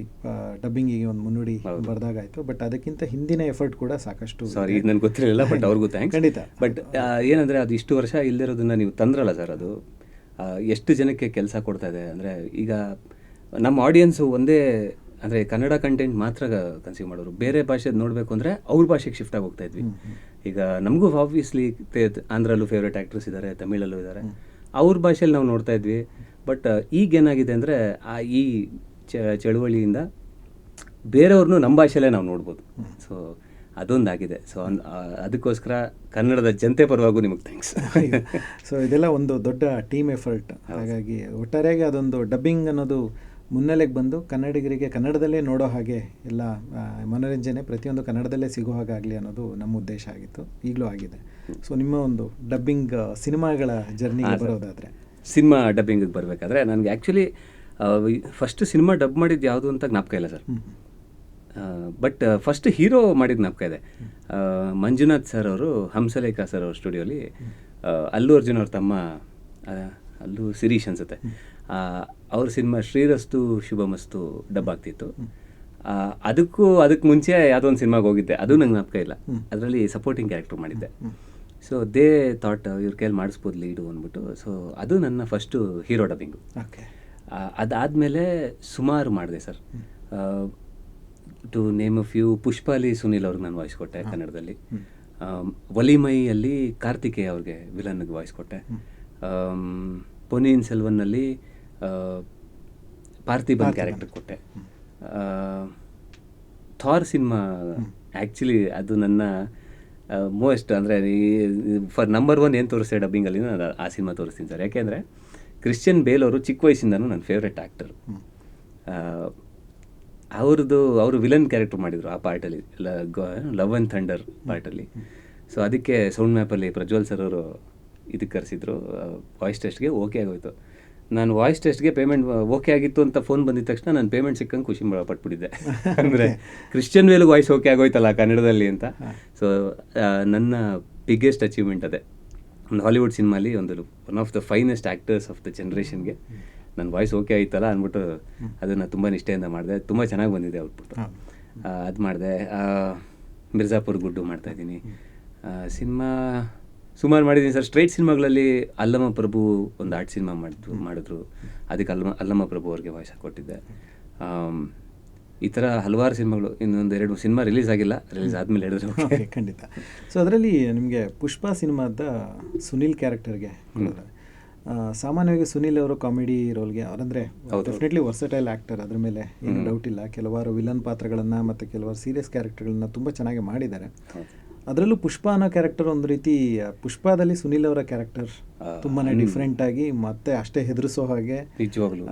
ಡಬ್ಬಿಂಗಿಗೆ ಒಂದು ಮುನ್ನುಡಿ ಬರೆದಾಗಾಯಿತು. ಬಟ್ ಅದಕ್ಕಿಂತ ಹಿಂದಿನ ಎಫರ್ಟ್ ಕೂಡ ಸಾಕಷ್ಟು. ಸಾರಿ, ಇದು ನನಗೆ ಗೊತ್ತಿರಲಿಲ್ಲ, ಬಟ್ ಅವ್ರಿಗೂ ಥ್ಯಾಂಕ್ಸ್. ಖಂಡಿತ. ಬಟ್ ಏನಂದರೆ ಅದು ಇಷ್ಟು ವರ್ಷ ಇಲ್ಲದಿರೋದನ್ನ ನೀವು ತಂದ್ರಲ್ಲ ಸರ್, ಅದು ಎಷ್ಟು ಜನಕ್ಕೆ ಕೆಲಸ ಕೊಡ್ತಾ ಇದೆ. ಅಂದರೆ ಈಗ ನಮ್ಮ ಆಡಿಯನ್ಸು ಒಂದೇ ಅಂದರೆ ಕನ್ನಡ ಕಂಟೆಂಟ್ ಮಾತ್ರ ಕನ್ಸ್ಯೂಮ್ ಮಾಡೋರು. ಬೇರೆ ಭಾಷೆದು ನೋಡಬೇಕು ಅಂದರೆ ಅವ್ರ ಭಾಷೆಗೆ ಶಿಫ್ಟ್ ಆಗಿ ಹೋಗ್ತಾ ಇದ್ವಿ. ಈಗ ನಮಗೂ ಆಬ್ವಿಯಸ್ಲಿ ಆಂಧ್ರಲ್ಲೂ ಫೇವ್ರೇಟ್ ಆ್ಯಕ್ಟ್ರೆಸ್ ಇದ್ದಾರೆ, ತಮಿಳಲ್ಲೂ ಇದ್ದಾರೆ, ಅವ್ರ ಭಾಷೆಯಲ್ಲಿ ನಾವು ನೋಡ್ತಾ ಇದ್ವಿ. ಬಟ್ ಈಗೇನಾಗಿದೆ ಅಂದರೆ ಈ ಚಳುವಳಿಯಿಂದ ಬೇರೆಯವ್ರನ್ನೂ ನಮ್ಮ ಭಾಷೆಯಲ್ಲೇ ನಾವು ನೋಡ್ಬೋದು. ಸೊ ಅದೊಂದಾಗಿದೆ. ಸೊ ಅದಕ್ಕೋಸ್ಕರ ಕನ್ನಡದ ಜನತೆ ಪರವಾಗೂ ನಿಮಗೆ ಥ್ಯಾಂಕ್ಸ್. ಸೊ ಇದೆಲ್ಲ ಒಂದು ದೊಡ್ಡ ಟೀಮ್ ಎಫರ್ಟ್. ಹಾಗಾಗಿ ಒಟ್ಟಾರೆಯಾಗಿ ಅದೊಂದು ಡಬ್ಬಿಂಗ್ ಅನ್ನೋದು ಮುನ್ನೆಲೆಗೆ ಬಂದು ಕನ್ನಡಿಗರಿಗೆ ಕನ್ನಡದಲ್ಲೇ ನೋಡೋ ಹಾಗೆ ಎಲ್ಲ ಮನೋರಂಜನೆ ಪ್ರತಿಯೊಂದು ಕನ್ನಡದಲ್ಲೇ ಸಿಗೋ ಹಾಗಾಗಲಿ ಅನ್ನೋದು ನಮ್ಮ ಉದ್ದೇಶ ಆಗಿತ್ತು, ಈಗಲೂ ಆಗಿದೆ. ಸೊ ನಿಮ್ಮ ಒಂದು ಡಬ್ಬಿಂಗ್ ಸಿನಿಮಾಗಳ ಜರ್ನಿಗೆ ಬರೋದಾದರೆ, ಸಿನಿಮಾ ಡಬ್ಬಿಂಗಿಗೆ ಬರಬೇಕಾದ್ರೆ ನನಗೆ ಆ್ಯಕ್ಚುಲಿ ಫಸ್ಟ್ ಸಿನಿಮಾ ಡಬ್ ಮಾಡಿದ್ದು ಯಾವುದು ಅಂತ ಜ್ಞಾಪಕ ಇಲ್ಲ ಸರ್. ಬಟ್ ಫಸ್ಟ್ ಹೀರೋ ಮಾಡಿದ ಜ್ಞಾಪಕ ಇದೆ. ಮಂಜುನಾಥ್ ಸರ್ ಅವರು ಹಂಸಲೇಖ ಸರ್ ಅವ್ರ ಸ್ಟುಡಿಯೋಲಿ ಅಲ್ಲು ಅರ್ಜುನ್ ಅವ್ರ ತಮ್ಮ ಅಲ್ಲು ಸಿರೀಶ್ ಅನ್ಸುತ್ತೆ, ಅವ್ರ ಸಿನಿಮಾ ಶ್ರೀರಸ್ತು ಶುಭಮಸ್ತು ಡಬ್ ಆಗ್ತಿತ್ತು. ಅದಕ್ಕೆ ಮುಂಚೆ ಯಾವುದೋ ಒಂದು ಸಿನಿಮಾಗೆ ಹೋಗಿದ್ದೆ, ಅದು ನಂಗೆ ಜ್ಞಾಪಕ ಇಲ್ಲ. ಅದರಲ್ಲಿ ಸಪೋರ್ಟಿಂಗ್ ಕ್ಯಾರೆಕ್ಟರ್ ಮಾಡಿದ್ದೆ. ಸೊ ದೇ ಥಾಟ್ ಇವ್ರ ಕೈಯಲ್ಲಿ ಮಾಡಿಸ್ಬೋದು ಲೀಡು ಅಂದ್ಬಿಟ್ಟು. ಸೊ ಅದು ನನ್ನ ಫಸ್ಟು ಹೀರೋ ಡಬ್ಬಿಂಗು. ಅದಾದಮೇಲೆ ಸುಮಾರು ಮಾಡಿದೆ sir. To name a few, ಪುಷ್ಪಾಲಿ ಸುನೀಲ್ ಅವ್ರಿಗೆ ನಾನು ವಾಯ್ಸ್ ಕೊಟ್ಟೆ ಕನ್ನಡದಲ್ಲಿ. ಒಲಿಮೈಯಲ್ಲಿ ಕಾರ್ತಿಕೇಯ ಅವ್ರಿಗೆ ವಿಲನ್ಗೆ ವಾಯ್ಸ್ ಕೊಟ್ಟೆ. ಪೊನ್ನಿಯಿನ್ ಸೆಲ್ವನ್ನಲ್ಲಿ ಪಾರ್ಥಿಬನ್ ಕ್ಯಾರೆಕ್ಟರ್ ಕೊಟ್ಟೆ. ಥಾರ್ ಸಿನಿಮಾ ಆ್ಯಕ್ಚುಲಿ ಅದು ನನ್ನ ಮೋಸ್ಟ್ ಅಂದರೆ ಫಾರ್ ನಂಬರ್ 1 ಏನು ತೋರಿಸ್ತೆ ಡಬ್ಬಿಂಗಲ್ಲಿ ನಾನು ಆ ಸಿನಿಮಾ ತೋರಿಸ್ತೀನಿ ಸರ್. ಯಾಕೆಂದರೆ ಕ್ರಿಶ್ಚಿಯನ್ ಬೇಲ್ ಅವರು ಚಿಕ್ಕ ವಯಸ್ಸಿಂದನೂ ನನ್ನ ಫೇವ್ರೆಟ್ ಆ್ಯಕ್ಟರು. ಅವರು ವಿಲನ್ ಕ್ಯಾರೆಕ್ಟರ್ ಮಾಡಿದರು ಆ ಪಾರ್ಟಲ್ಲಿ, ಲವ್ ಆ್ಯಂಡ್ ಥಂಡರ್ ಪಾರ್ಟಲ್ಲಿ. ಸೊ ಅದಕ್ಕೆ ಸೌಂಡ್ ಮ್ಯಾಪಲ್ಲಿ ಪ್ರಜ್ವಲ್ ಸರ್ ಅವರು ಇದಕ್ಕೆ ಕರೆಸಿದ್ರು ವಾಯ್ಸ್ ಟೆಸ್ಟ್ಗೆ. ಓಕೆ ಆಗೋಯ್ತು. ನಾನು ವಾಯ್ಸ್ ಟೆಸ್ಟ್ಗೆ ಪೇಮೆಂಟ್ ಓಕೆ ಆಗಿತ್ತು ಅಂತ ಫೋನ್ ಬಂದಿದ ತಕ್ಷಣ ನಾನು ಪೇಮೆಂಟ್ ಸಿಕ್ಕಂಗೆ ಖುಷಿ ಪಟ್ಬಿಟ್ಟಿದ್ದೆ. ಅಂದರೆ ಕ್ರಿಶ್ಚಿಯನ್ ವೇಲ್ಗೆ ವಾಯ್ಸ್ ಓಕೆ ಆಗೋಯ್ತಲ್ಲ ಕನ್ನಡದಲ್ಲಿ ಅಂತ. ಸೊ ನನ್ನ ಬಿಗ್ಗೆಸ್ಟ್ ಅಚೀವ್ಮೆಂಟ್ ಅದೇ. ಒಂದು ಹಾಲಿವುಡ್ ಸಿನಿಮಾಲಿ one of the finest actors of the ಜನ್ರೇಷನ್ಗೆ ನನ್ನ ವಾಯ್ಸ್ ಓಕೆ ಆಯ್ತಲ್ಲ ಅಂದ್ಬಿಟ್ಟು ಅದನ್ನು ತುಂಬ ನಿಷ್ಠೆಯಿಂದ ಮಾಡಿದೆ. ತುಂಬ ಚೆನ್ನಾಗಿ ಬಂದಿದೆ ಔಟ್ಪುಟ್. ಅದು ಮಾಡಿದೆ. ಮಿರ್ಜಾಪುರ್ ಗುಡ್ಡು ಮಾಡ್ತಾಯಿದ್ದೀನಿ. ಸಿನಿಮಾ ಸುಮಾರು ಮಾಡಿದ್ದೀನಿ ಸರ್. ಸ್ಟ್ರೈಟ್ ಸಿನಿಮಾಗಳಲ್ಲಿ ಅಲ್ಲಮ ಪ್ರಭು ಒಂದು ಆರ್ಟ್ ಸಿನಿಮಾ ಮಾಡಿದ್ರು. ಅದಕ್ಕೆ ಅಲ್ಲಮ ಪ್ರಭು ಅವ್ರಿಗೆ ವಾಯ್ಸ್ ಕೊಟ್ಟಿದ್ದೆ. ಈ ಥರ ಹಲವಾರು ಸಿನಿಮಾಗಳು. ಇನ್ನೊಂದು 2 ಸಿನಿಮಾ ರಿಲೀಸ್ ಆಗಿಲ್ಲ, ರಿಲೀಸ್ ಆದಮೇಲೆ ಹೇಳಿದ್ರೆ ಖಂಡಿತ. ಸೊ ಅದರಲ್ಲಿ ನಿಮಗೆ ಪುಷ್ಪ ಸಿನಿಮಾದ ಸುನೀಲ್ ಕ್ಯಾರೆಕ್ಟರ್ಗೆ ಸಾಮಾನ್ಯವಾಗಿ ಸುನೀಲ್ ಅವರು ಕಾಮಿಡಿ ರೋಲ್ಗೆ ಅವರಂದರೆ ಡೆಫಿನೆಟ್ಲಿ ವರ್ಸಟೈಲ್ ಆ್ಯಕ್ಟರ್, ಅದ್ರ ಮೇಲೆ ಏನು ಡೌಟ್ ಇಲ್ಲ. ಕೆಲವಾರು ವಿಲನ್ ಪಾತ್ರಗಳನ್ನು ಮತ್ತು ಕೆಲವಾರು ಸೀರಿಯಸ್ ಕ್ಯಾರೆಕ್ಟರ್ಗಳನ್ನ ತುಂಬ ಚೆನ್ನಾಗಿ ಮಾಡಿದ್ದಾರೆ. ಅದರಲ್ಲೂ ಪುಷ್ಪ ಅನ್ನೋ ಕ್ಯಾರೆಕ್ಟರ್ ಒಂದು ರೀತಿ, ಪುಷ್ಪದಲ್ಲಿ ಸುನೀಲ್ ಅವರ ಕ್ಯಾರೆಕ್ಟರ್ ತುಂಬಾ ಡಿಫ್ರೆಂಟಾಗಿ ಮತ್ತೆ ಅಷ್ಟೇ ಹೆದರಿಸೋ ಹಾಗೆ ನಿಜವಾಗ್ಲೂ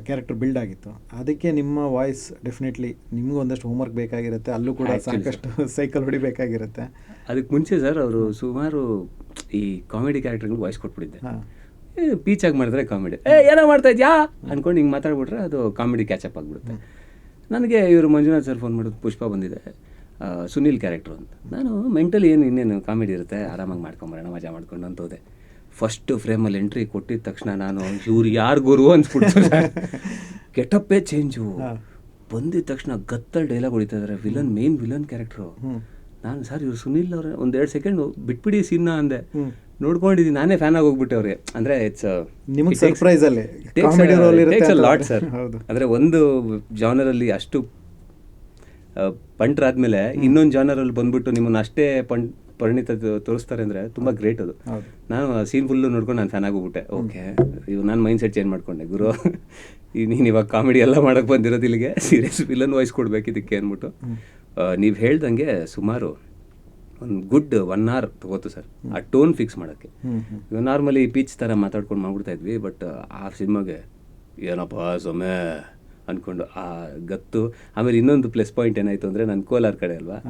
ಕ್ಯಾರೆಕ್ಟರ್ ಬಿಲ್ಡ್ ಆಗಿತ್ತು. ಅದಕ್ಕೆ ನಿಮ್ಮ ವಾಯ್ಸ್ ಡೆಫಿನೆಟ್ಲಿ ನಿಮಗೂ ಒಂದಷ್ಟು ಹೋಮ್ವರ್ಕ್ ಬೇಕಾಗಿರುತ್ತೆ, ಅಲ್ಲೂ ಕೂಡ ಸಾಕಷ್ಟು ಸೈಕಲ್ ಹೊಡಿಬೇಕಾಗಿರುತ್ತೆ. ಅದಕ್ಕೆ ಮುಂಚೆ ಸರ್ ಅವರು ಸುಮಾರು ಈ ಕಾಮಿಡಿ ಕ್ಯಾರೆಕ್ಟರ್ಗಳು ವಾಯ್ಸ್ ಕೊಟ್ಬಿಟ್ಟಿದ್ದೆ. ಪೀಚಾಗಿ ಮಾಡಿದ್ರೆ ಕಾಮಿಡಿ ಏನೋ ಮಾಡ್ತಾ ಇದ್ಯಾ ಅಂದ್ಕೊಂಡು ಹಿಂಗೆ ಮಾತಾಡ್ಬಿಟ್ರೆ ಅದು ಕಾಮಿಡಿ ಕ್ಯಾಚಪ್ ಆಗಿಬಿಡುತ್ತೆ. ನನಗೆ ಇವರು ಮಂಜುನಾಥ್ ಸರ್ ಫೋನ್ ಮಾಡೋದು, ಪುಷ್ಪ ಬಂದಿದೆ ಸುನೀಲ್ ಕ್ಯಾರೆಕ್ಟ್ರು ಅಂತ. ನಾನು ಮೆಂಟಲಿ ಇನ್ನೇನು ಕಾಮಿಡಿ ಇರುತ್ತೆ, ಆರಾಮಾಗಿ ಮಾಡ್ಕೊಂಬರೋಣ ಮಜಾ ಮಾಡ್ಕೊಂಡು ಅಂತ ಹೋದೆ. ಫಸ್ಟ್ ಫ್ರೇಮಲ್ಲಿ ಎಂಟ್ರಿ ಕೊಟ್ಟಿದ ತಕ್ಷಣ ನಾನು ಇವ್ರು ಯಾರು ಗುರು ಅನ್ಸ್ಬಿಡ್ತು. ಗೆಟಪ್ಪೇ ಚೇಂಜು. ಹಾಂ. ಬಂದಿದ ತಕ್ಷಣ ಗತ್ತಲ್ ಡೈಲಾಗ್ ಹೊಡಿತಾ ಇದ್ದಾರೆ, ವಿಲನ್, ಮೇನ್ ವಿಲನ್ ಕ್ಯಾರೆಕ್ಟ್ರು. ನಾನು ಸರ್ ಇವ್ರು ಸುನಿಲ್ ಅವ್ರೆ, ಒಂದೆರಡು ಸೆಕೆಂಡ್ ಬಿಟ್ಬಿಡಿ ಸೀನ್ನ ಅಂದೆ. ನೋಡ್ಕೊಂಡಿದ್ದೀನಿ, ನಾನೇ ಫ್ಯಾನ್ ಆಗಿ ಹೋಗ್ಬಿಟ್ಟೆ ಅವ್ರಿಗೆ. ಅಂದರೆ ಇಟ್ಸ್ ನಿಮಗೆ ಸರ್ಪ್ರೈಸ್ ಅಲ್ಲಿ ಕಾಮಿಡಿ ರೋಲ್ ಇರುತ್ತೆ ಲಾಟ್ ಸರ್. ಹೌದು. ಅಂದರೆ ಒಂದು ಜಾನರಲ್ಲಿ ಅಷ್ಟು ಪಂಟ್ರಾದ್ಮೇಲೆ ಇನ್ನೊಂದು ಜಾನರಲ್ಲಿ ಬಂದ್ಬಿಟ್ಟು ನಿಮ್ಮನ್ನು ಅಷ್ಟೇ ಪರಿಣಿತ ತೋರಿಸ್ತಾರೆ ಅಂದರೆ ತುಂಬ ಗ್ರೇಟ್ ಅದು. ನಾನು ಸೀನ್ ಫುಲ್ಲು ನೋಡ್ಕೊಂಡು ನಾನು ಫ್ಯಾನ್ ಆಗೋಗ್ಬಿಟ್ಟೆ. ಓಕೆ, ಇವು ನಾನು ಮೈಂಡ್ ಸೆಟ್ ಚೇಂಜ್ ಮಾಡ್ಕೊಂಡೆ, ಗುರು ನೀನು ಇವಾಗ ಕಾಮಿಡಿ ಎಲ್ಲ ಮಾಡೋಕ್ಕೆ ಬಂದಿರೋದು ಇಲ್ಲಿಗೆ, ಸೀರಿಯಸ್ ವಿಲನ್ ವಾಯ್ಸ್ ಕೊಡ್ಬೇಕು ಇದಕ್ಕೆ ಅಂದ್ಬಿಟ್ಟು. ನೀವು ಹೇಳ್ದಂಗೆ ಸುಮಾರು ಒಂದು ಗುಡ್ 1 hour ತಗೋತು ಸರ್ ಆ ಟೋನ್ ಫಿಕ್ಸ್ ಮಾಡೋಕ್ಕೆ. ಇವಾಗ ನಾರ್ಮಲಿ ಪೀಚ್ ಥರ ಮಾತಾಡ್ಕೊಂಡು ಮಾಡ್ಬಿಡ್ತಾ ಇದ್ವಿ, ಬಟ್ ಆ ಸಿನಿಮಾಗೆ ಏನಪ್ಪ ಸೊಮ್ಮೆ ಅಂದ್ಕೊಂಡು ಆ ಗತ್ತು. ಆಮೇಲೆ ಇನ್ನೊಂದು ಪ್ಲಸ್ ಪಾಯಿಂಟ್ ಏನಾಯಿತು ಅಂದರೆ, ನನ್ನ ಕೋಲಾರ ಕಡೆ ಅಲ್ವಾ,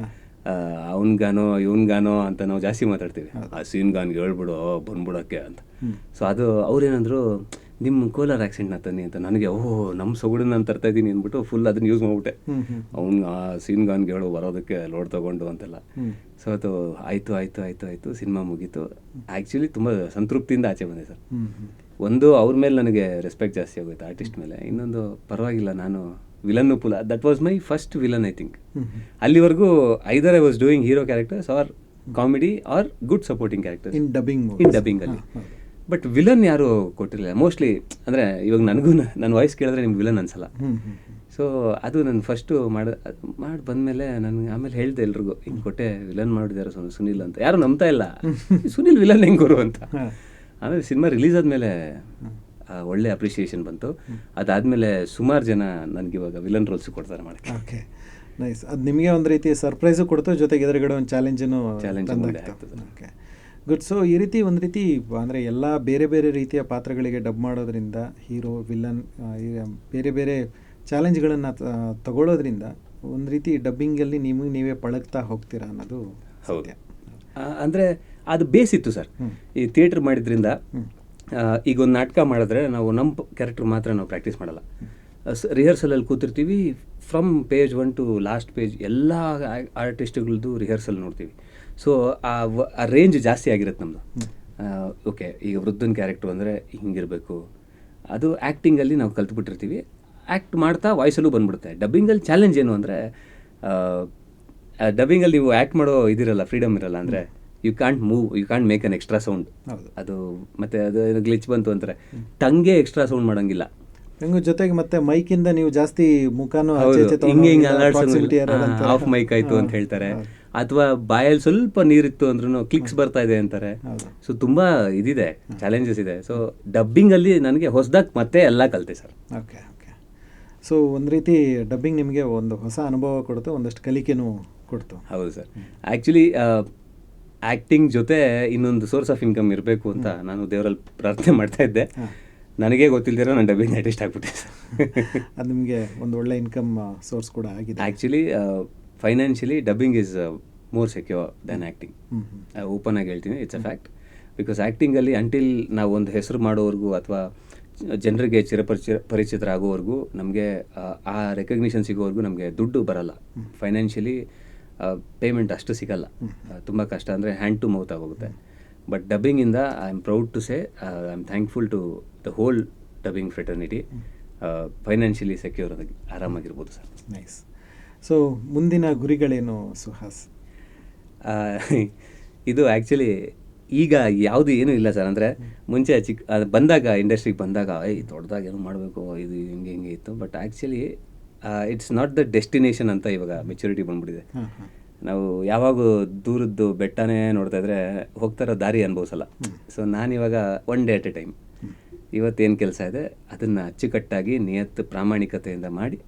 ಅವನ್ಗಾನೋ ಇವನ್ಗಾನೋ ಅಂತ ನಾವು ಜಾಸ್ತಿ ಮಾತಾಡ್ತೀವಿ. ಆ ಸೀನ್ಗಾನ್ಗೆ ಹೇಳ್ಬಿಡು ಬಂದ್ಬಿಡೋಕ್ಕೆ ಅಂತ. ಸೊ ಅದು ಅವ್ರೇನಂದ್ರು, ನಿಮ್ಮ ಕೋಲಾರ ಆ್ಯಕ್ಸೆಂಟ್ನ ತನ್ನಿ ಅಂತ. ನನಗೆ ನಮ್ಮ ಸೊಗಡನ್ನ ನಾನು ತರ್ತಾ ಇದ್ದೀನಿ ಅಂದ್ಬಿಟ್ಟು ಫುಲ್ ಅದನ್ನ ಯೂಸ್ ಮಾಡ್ಬಿಟ್ಟೆ. ಅವ್ನು ಆ ಸೀನ್ಗಾನ್ಗೆ ಹೇಳು ಬರೋದಕ್ಕೆ ಲೋಡ್ ತೊಗೊಂಡು ಅಂತೆಲ್ಲ. ಸೊ ಅದು ಆಯಿತು ಸಿನಿಮಾ ಮುಗೀತು. ಆ್ಯಕ್ಚುಲಿ ತುಂಬ ಸಂತೃಪ್ತಿಯಿಂದ ಆಚೆ ಬಂದೆ ಸರ್. ಒಂದು ಅವ್ರ ಮೇಲೆ ನನಗೆ ರೆಸ್ಪೆಕ್ಟ್ ಜಾಸ್ತಿ ಆಗೋಯ್ತು, ಆರ್ಟಿಸ್ಟ್ ಮೇಲೆ. ಇನ್ನೊಂದು ಪರವಾಗಿಲ್ಲ, ನಾನು ವಿಲನ್ನು ಪುಲ, that was my first villain I think. ಅಲ್ಲಿವರೆಗೂ either I was doing hero characters or comedy or good supporting characters in ಡಬ್ಬಿಂಗಲ್ಲಿ. ಬಟ್ ವಿಲನ್ ಯಾರು ಕೊಟ್ಟಿರಲಿಲ್ಲ ಮೋಸ್ಟ್ಲಿ. ಅಂದರೆ ಇವಾಗ ನನಗೂ ನನ್ನ ವಾಯ್ಸ್ ಕೇಳಿದ್ರೆ ನಿಮ್ಗೆ ವಿಲನ್ ಅನ್ಸಲ್ಲ. ಸೊ ಅದು ನಾನು ಫಸ್ಟು ಮಾಡಿ ಬಂದಮೇಲೆ ನನಗೆ ಆಮೇಲೆ ಹೇಳಿದೆ ಎಲ್ರಿಗೂ, ಹಿಂಗೆ ಕೊಟ್ಟೆ ವಿಲನ್ ಮಾಡಿದ್ದಾರೆ ಸುನಿಲ್ ಅಂತ. ಯಾರು ನಂಬ್ತಾ ಇಲ್ಲ, ಸುನಿಲ್ ವಿಲನ್ ಹೆಂಗೆ ಗುರು ಅಂತ. ಆಮೇಲೆ ಸಿನಿಮಾ ರಿಲೀಸ್ ಆದಮೇಲೆ ಒಳ್ಳೆ ಅಪ್ರಿಷಿಯೇಷನ್ ಬಂತು. ಅದಾದಮೇಲೆ ಸುಮಾರು ಜನ ನನಗಿವಾಗ ವಿಲನ್ ರೋಲ್ಸ್ ಕೊಡ್ತಾರೆ ಮಾಡೋಕ್ಕೆ. Okay, nice. ಅದು ನಿಮಗೆ ಒಂದು ರೀತಿ ಸರ್ಪ್ರೈಸು ಕೊಡ್ತು, ಜೊತೆಗೆ ಎದುರುಗಡೆ ಒಂದು ಚಾಲೆಂಜ್ ಆಗ್ತದೆ. Okay, good. ಸೊ ಈ ರೀತಿ ಒಂದು ರೀತಿ ಅಂದರೆ ಎಲ್ಲ ಬೇರೆ ಬೇರೆ ರೀತಿಯ ಪಾತ್ರಗಳಿಗೆ ಡಬ್ ಮಾಡೋದ್ರಿಂದ, ಹೀರೋ ವಿಲನ್ ಬೇರೆ ಬೇರೆ ಚಾಲೆಂಜ್ಗಳನ್ನು ತಗೊಳ್ಳೋದ್ರಿಂದ ಒಂದು ರೀತಿ ಡಬ್ಬಿಂಗಲ್ಲಿ ನಿಮಗೆ ನೀವೇ ಪಳಗ್ತಾ ಹೋಗ್ತೀರಾ ಅನ್ನೋದು ಹೌದು. ಅಂದರೆ ಅದು ಬೇಸಿತ್ತು ಸರ್. ಈ ಥಿಯೇಟ್ರ್ ಮಾಡಿದ್ರಿಂದ ಈಗ ಒಂದು ನಾಟಕ ಮಾಡಿದ್ರೆ ನಾವು ನಮ್ಮ ಕ್ಯಾರೆಕ್ಟರ್ ಮಾತ್ರ ನಾವು ಪ್ರಾಕ್ಟೀಸ್ ಮಾಡಲ್ಲ. ರಿಹರ್ಸಲಲ್ಲಿ ಕೂತಿರ್ತೀವಿ, from page 1 to last page ಎಲ್ಲ ಆರ್ಟಿಸ್ಟ್ಗಳದ್ದು ರಿಹರ್ಸಲ್ ನೋಡ್ತೀವಿ. ಸೊ ಆ ರೇಂಜ್ ಜಾಸ್ತಿ ಆಗಿರುತ್ತೆ ನಮ್ಮದು. ಓಕೆ, ಈಗ ವೃದ್ಧನ ಕ್ಯಾರೆಕ್ಟ್ರು ಅಂದರೆ ಹಿಂಗಿರಬೇಕು, ಅದು ಆ್ಯಕ್ಟಿಂಗಲ್ಲಿ ನಾವು ಕಲ್ತ್ಬಿಟ್ಟಿರ್ತೀವಿ. ಆ್ಯಕ್ಟ್ ಮಾಡ್ತಾ ವಾಯ್ಸಲ್ಲೂ ಬಂದ್ಬಿಡುತ್ತೆ. ಡಬ್ಬಿಂಗಲ್ಲಿ ಚಾಲೆಂಜ್ ಏನು ಅಂದರೆ, ಡಬ್ಬಿಂಗಲ್ಲಿ ನೀವು ಆ್ಯಕ್ಟ್ ಮಾಡೋ ಇದಿರಲ್ಲ, ಫ್ರೀಡಮ್ ಇರಲ್ಲ. ಅಂದರೆ you can't move, you can't make an extra sound. ಅದು ಮತ್ತು ಅದು ಗ್ಲಿಚ್ ಬಂತು ಅಂತಾರೆ, ಟಂಗೆ ಎಕ್ಸ್ಟ್ರಾ ಸೌಂಡ್ ಮಾಡೋಂಗಿಲ್ಲ. ಹೆಂಗು ಜೊತೆಗೆ ಮತ್ತೆ ಮೈಕಿಂದ ನೀವು ಜಾಸ್ತಿ ಮುಖಾನು ಹಿಂಗೆ ಆಫ್ ಮೈಕ್ ಆಯಿತು ಅಂತ ಹೇಳ್ತಾರೆ, ಅಥವಾ ಬಾಯಲ್ಲಿ ಸ್ವಲ್ಪ ನೀರಿತ್ತು ಅಂದ್ರೂ ಕ್ಲಿಕ್ಸ್ ಬರ್ತಾ ಇದೆ ಅಂತಾರೆ. ಸೊ ತುಂಬ ಇದಿದೆ, ಚಾಲೆಂಜಸ್ ಇದೆ. ಸೊ ಡಬ್ಬಿಂಗಲ್ಲಿ ನನಗೆ ಹೊಸದಾಗಿ ಮತ್ತೆ ಎಲ್ಲ ಕಲಿತೆ ಸರ್. Okay okay. ಸೊ ಒಂದು ರೀತಿ ಡಬ್ಬಿಂಗ್ ನಿಮಗೆ ಒಂದು ಹೊಸ ಅನುಭವ ಕೊಡ್ತು, ಒಂದಷ್ಟು ಕಲಿಕೆನೂ ಕೊಡ್ತು. ಹೌದು ಸರ್. ಆ್ಯಕ್ಚುಲಿ ಆ್ಯಕ್ಟಿಂಗ್ ಜೊತೆ ಇನ್ನೊಂದು ಸೋರ್ಸ್ ಆಫ್ ಇನ್ಕಮ್ ಇರಬೇಕು ಅಂತ ನಾನು ದೇವರಲ್ಲಿ ಪ್ರಾರ್ಥನೆ ಮಾಡ್ತಾ ಇದ್ದೆ. ನನಗೆ ಗೊತ್ತಿಲ್ದಿರೋ ನಾನು ಡಬ್ಬಿಂಗ್ ಆರ್ಟಿಸ್ಟ್ ಆಗ್ಬಿಟ್ಟೆ ಸರ್. ಅದು ನಿಮಗೆ ಒಂದು ಒಳ್ಳೆ ಇನ್ಕಮ್ ಸೋರ್ಸ್ ಕೂಡ ಆಗಿದೆ. Actually financially dubbing is more secure than acting. Open ಆಗಿ ಹೇಳ್ತೀನಿ, ಇಟ್ಸ್ ಅ ಫ್ಯಾಕ್ಟ್. ಬಿಕಾಸ್ ಆ್ಯಕ್ಟಿಂಗಲ್ಲಿ ಅಂಟಿಲ್ ನಾವು ಒಂದು ಹೆಸರು ಮಾಡೋವರೆಗೂ ಅಥವಾ ಜನರಿಗೆ ಪರಿಚಿತರಾಗೋವರೆಗೂ ನಮಗೆ ಆ ರೆಕಗ್ನಿಷನ್ ಸಿಗೋವರೆಗೂ ನಮಗೆ ದುಡ್ಡು ಬರಲ್ಲ. ಫೈನಾನ್ಷಿಯಲಿ ಪೇಮೆಂಟ್ ಅಷ್ಟು ಸಿಗಲ್ಲ, ತುಂಬ ಕಷ್ಟ. ಅಂದರೆ ಹ್ಯಾಂಡ್ ಟು ಮೌತ್ ಆಗೋಗುತ್ತೆ. ಬಟ್ ಡಬ್ಬಿಂಗಿಂದ I am proud to say, I am thankful to the whole dubbing fraternity. Financially secure ಆರಾಮಾಗಿರ್ಬೋದು ಸರ್. ನೈಸ್. ಸೊ ಮುಂದಿನ ಗುರಿಗಳೇನು ಸುಹಾಸ್? ಇದು ಆ್ಯಕ್ಚುಲಿ ಈಗ ಯಾವುದು ಏನೂ ಇಲ್ಲ ಸರ್. ಅಂದರೆ ಮುಂಚೆ ಬಂದಾಗ ಇಂಡಸ್ಟ್ರಿಗೆ ಬಂದಾಗ ದೊಡ್ಡದಾಗ ಏನೋ ಮಾಡಬೇಕು, ಇದು ಹಿಂಗೆ ಇತ್ತು. But actually it's not the destination ಅಂತ ಇವಾಗ ಮೆಚುರಿಟಿ ಬಂದ್ಬಿಟ್ಟಿದೆ. ನಾವು ಯಾವಾಗ ದೂರದ್ದು ಬೆಟ್ಟನೇ ನೋಡ್ತಾ ಇದ್ರೆ ಹೋಗ್ತಾ ಇರೋ ದಾರಿ ಅನುಭವಿಸಲ್ಲ. ಸೊ ನಾನಿವಾಗ one day at A time, ಇವತ್ತೇನು ಕೆಲಸ ಇದೆ ಅದನ್ನು ಅಚ್ಚುಕಟ್ಟಾಗಿ ನಿಯತ್ತು ಪ್ರಾಮಾಣಿಕತೆಯಿಂದ ಮಾಡಿ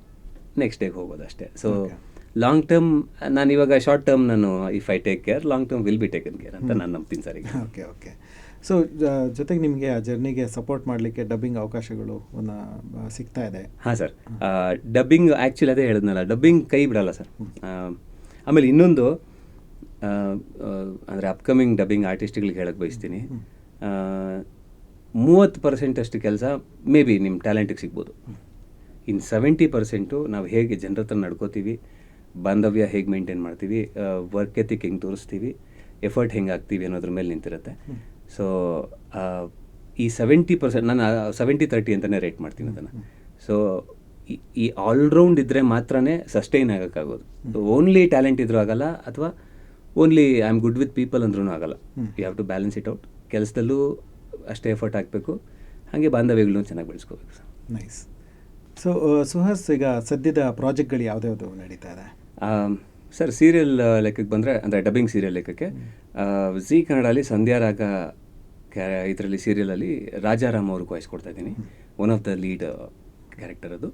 ನೆಕ್ಸ್ಟ್ ಡೇಗೆ ಹೋಗೋದು ಅಷ್ಟೇ. ಸೊ ಲಾಂಗ್ ಟರ್ಮ್ ನಾನು ಇವಾಗ ಶಾರ್ಟ್ ಟರ್ಮ್ ನಾನು if I take care, long term will be taken care ಅಂತ ನಾನು ನಂಬ್ತೀನಿ ಸರ್ ಈಗ. Okay okay. ಸೊ ಜೊತೆಗೆ ನಿಮಗೆ ಆ ಜರ್ನಿಗೆ ಸಪೋರ್ಟ್ ಮಾಡಲಿಕ್ಕೆ ಡಬ್ಬಿಂಗ್ ಅವಕಾಶಗಳು ಸಿಗ್ತಾ ಇದೆ? ಹಾಂ ಸರ್. ಡಬ್ಬಿಂಗ್ ಆ್ಯಕ್ಚುಲಿ ಅದೇ ಹೇಳಿದ್ನಲ್ಲ, ಡಬ್ಬಿಂಗ್ ಕೈ ಬಿಡಲ್ಲ ಸರ್. ಆಮೇಲೆ ಇನ್ನೊಂದು ಅಂದರೆ ಅಪ್ಕಮಿಂಗ್ ಡಬ್ಬಿಂಗ್ ಆರ್ಟಿಸ್ಟ್ಗಳಿಗೆ ಹೇಳಕ್ಕೆ ಬಯಸ್ತೀನಿ, 30% ಅಷ್ಟು ಕೆಲಸ ಮೇ ಬಿ ನಿಮ್ಮ ಟ್ಯಾಲೆಂಟಿಗೆ ಸಿಗ್ಬೋದು. ಇನ್ನು 70% ನಾವು ಹೇಗೆ ಜನರ ಹತ್ರ ನಡ್ಕೋತೀವಿ, ಬಾಂಧವ್ಯ ಹೇಗೆ ಮೇಂಟೈನ್ ಮಾಡ್ತೀವಿ, ವರ್ಕ್ ಎಥಿಕ್ ಹೆಂಗೆ ತೋರಿಸ್ತೀವಿ, ಎಫರ್ಟ್ ಹೆಂಗೆ ಆಗ್ತೀವಿ ಅನ್ನೋದ್ರ ಮೇಲೆ ನಿಂತಿರುತ್ತೆ. ಸೊ ಈ 70%, ನಾನು 70-30 ಅಂತಲೇ ರೇಟ್ ಮಾಡ್ತೀನಿ ಅದನ್ನು. ಸೊ ಈ ಆಲ್ರೌಂಡ್ ಇದ್ದರೆ ಮಾತ್ರನೇ ಸಸ್ಟೈನ್ ಆಗೋಕ್ಕಾಗೋದು. ಓನ್ಲಿ ಟ್ಯಾಲೆಂಟ್ ಇದ್ರೂ ಆಗಲ್ಲ, ಅಥವಾ only I am good with people ಅಂದ್ರೂ ಆಗಲ್ಲ. You have to balance it out. ಕೆಲಸದಲ್ಲೂ ಅಷ್ಟೇ ಎಫರ್ಟ್ ಹಾಕಬೇಕು, ಹಾಗೆ ಬಾಂಧವ್ಯಗಳನ್ನೂ ಚೆನ್ನಾಗಿ ಬೆಳೆಸ್ಕೋಬೇಕು ಸರ್. ನೈಸ್. ಸೊ ಸುಹಾಸ್, ಈಗ ಸದ್ಯದ ಪ್ರಾಜೆಕ್ಟ್ಗಳು ಯಾವುದ್ಯಾವುದು ನಡೀತಾ ಇದೆ? ಸರ್, ಸೀರಿಯಲ್ ಲೆಕ್ಕಕ್ಕೆ ಬಂದರೆ, ಅಂದರೆ ಡಬ್ಬಿಂಗ್ ಸೀರಿಯಲ್ ಲೆಕ್ಕಕ್ಕೆ ಝೀ ಕನ್ನಡಲ್ಲಿ ಸಂಧ್ಯಾರಾಗ ಇದರಲ್ಲಿ ಸೀರಿಯಲಲ್ಲಿ ರಾಜಾರಾಮ್ ಅವ್ರಿಗೆ ವಾಯ್ಸ್ ಕೊಡ್ತಾ ಇದ್ದೀನಿ. One of the lead character ಅದು.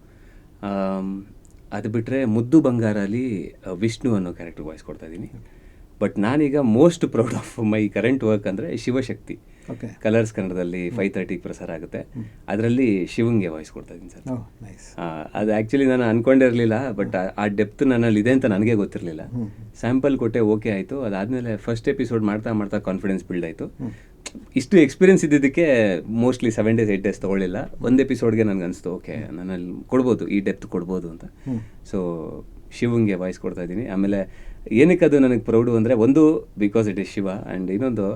ಅದು ಬಿಟ್ಟರೆ ಮುದ್ದು ಬಂಗಾರಲ್ಲಿ ವಿಷ್ಣು ಅನ್ನೋ ಕ್ಯಾರೆಕ್ಟರ್ ವಾಯ್ಸ್ ಕೊಡ್ತಾ ಇದ್ದೀನಿ. ಬಟ್ ನಾನೀಗ most proud of my current work ಅಂದರೆ ಶಿವಶಕ್ತಿ. ಓಕೆ. ಕಲರ್ಸ್ ಕನ್ನಡದಲ್ಲಿ 5:30 ಪ್ರಸಾರ ಆಗುತ್ತೆ. ಅದರಲ್ಲಿ ಶಿವಂಗೆ ವಾಯ್ಸ್ ಕೊಡ್ತಾ ಇದ್ದೀನಿ ಸರ್. ಅದು ಆ್ಯಕ್ಚುಲಿ ನಾನು ಅಂದ್ಕೊಂಡಿರಲಿಲ್ಲ, ಬಟ್ ಆ ಡೆಪ್ತ್ ನನ್ನಲ್ಲಿ ಇದೆ ಅಂತ ನನಗೆ ಗೊತ್ತಿರಲಿಲ್ಲ. ಸ್ಯಾಂಪಲ್ ಕೊಟ್ಟೆ, ಓಕೆ ಆಯಿತು. ಅದಾದಮೇಲೆ ಫಸ್ಟ್ ಎಪಿಸೋಡ್ ಮಾಡ್ತಾ ಮಾಡ್ತಾ ಕಾನ್ಫಿಡೆನ್ಸ್ ಬಿಲ್ಡ್ ಆಯಿತು. ಇಷ್ಟು ಎಕ್ಸ್ಪೀರಿಯನ್ಸ್ ಇದ್ದಿದ್ದಕ್ಕೆ ಮೋಸ್ಟ್ಲಿ 7 days 8 days ತೊಗೊಳ್ಳಿಲ್ಲ. ಒಂದು ಎಪಿಸೋಡ್ಗೆ ನನಗೆ ಅನಿಸ್ತು, ಓಕೆ ನನ್ನಲ್ಲಿ ಕೊಡ್ಬೋದು, ಈ ಡೆಪ್ತ್ ಕೊಡ್ಬೋದು ಅಂತ. ಸೊ ಶಿವಂಗೆ ವಾಯ್ಸ್ ಕೊಡ್ತಾ ಇದ್ದೀನಿ. ಆಮೇಲೆ ಏನಕ್ಕೆ ಅದು ನನಗೆ ಪ್ರೌಡು ಅಂದರೆ, ಒಂದು because it is Shiva, and ಇನ್ನೊಂದು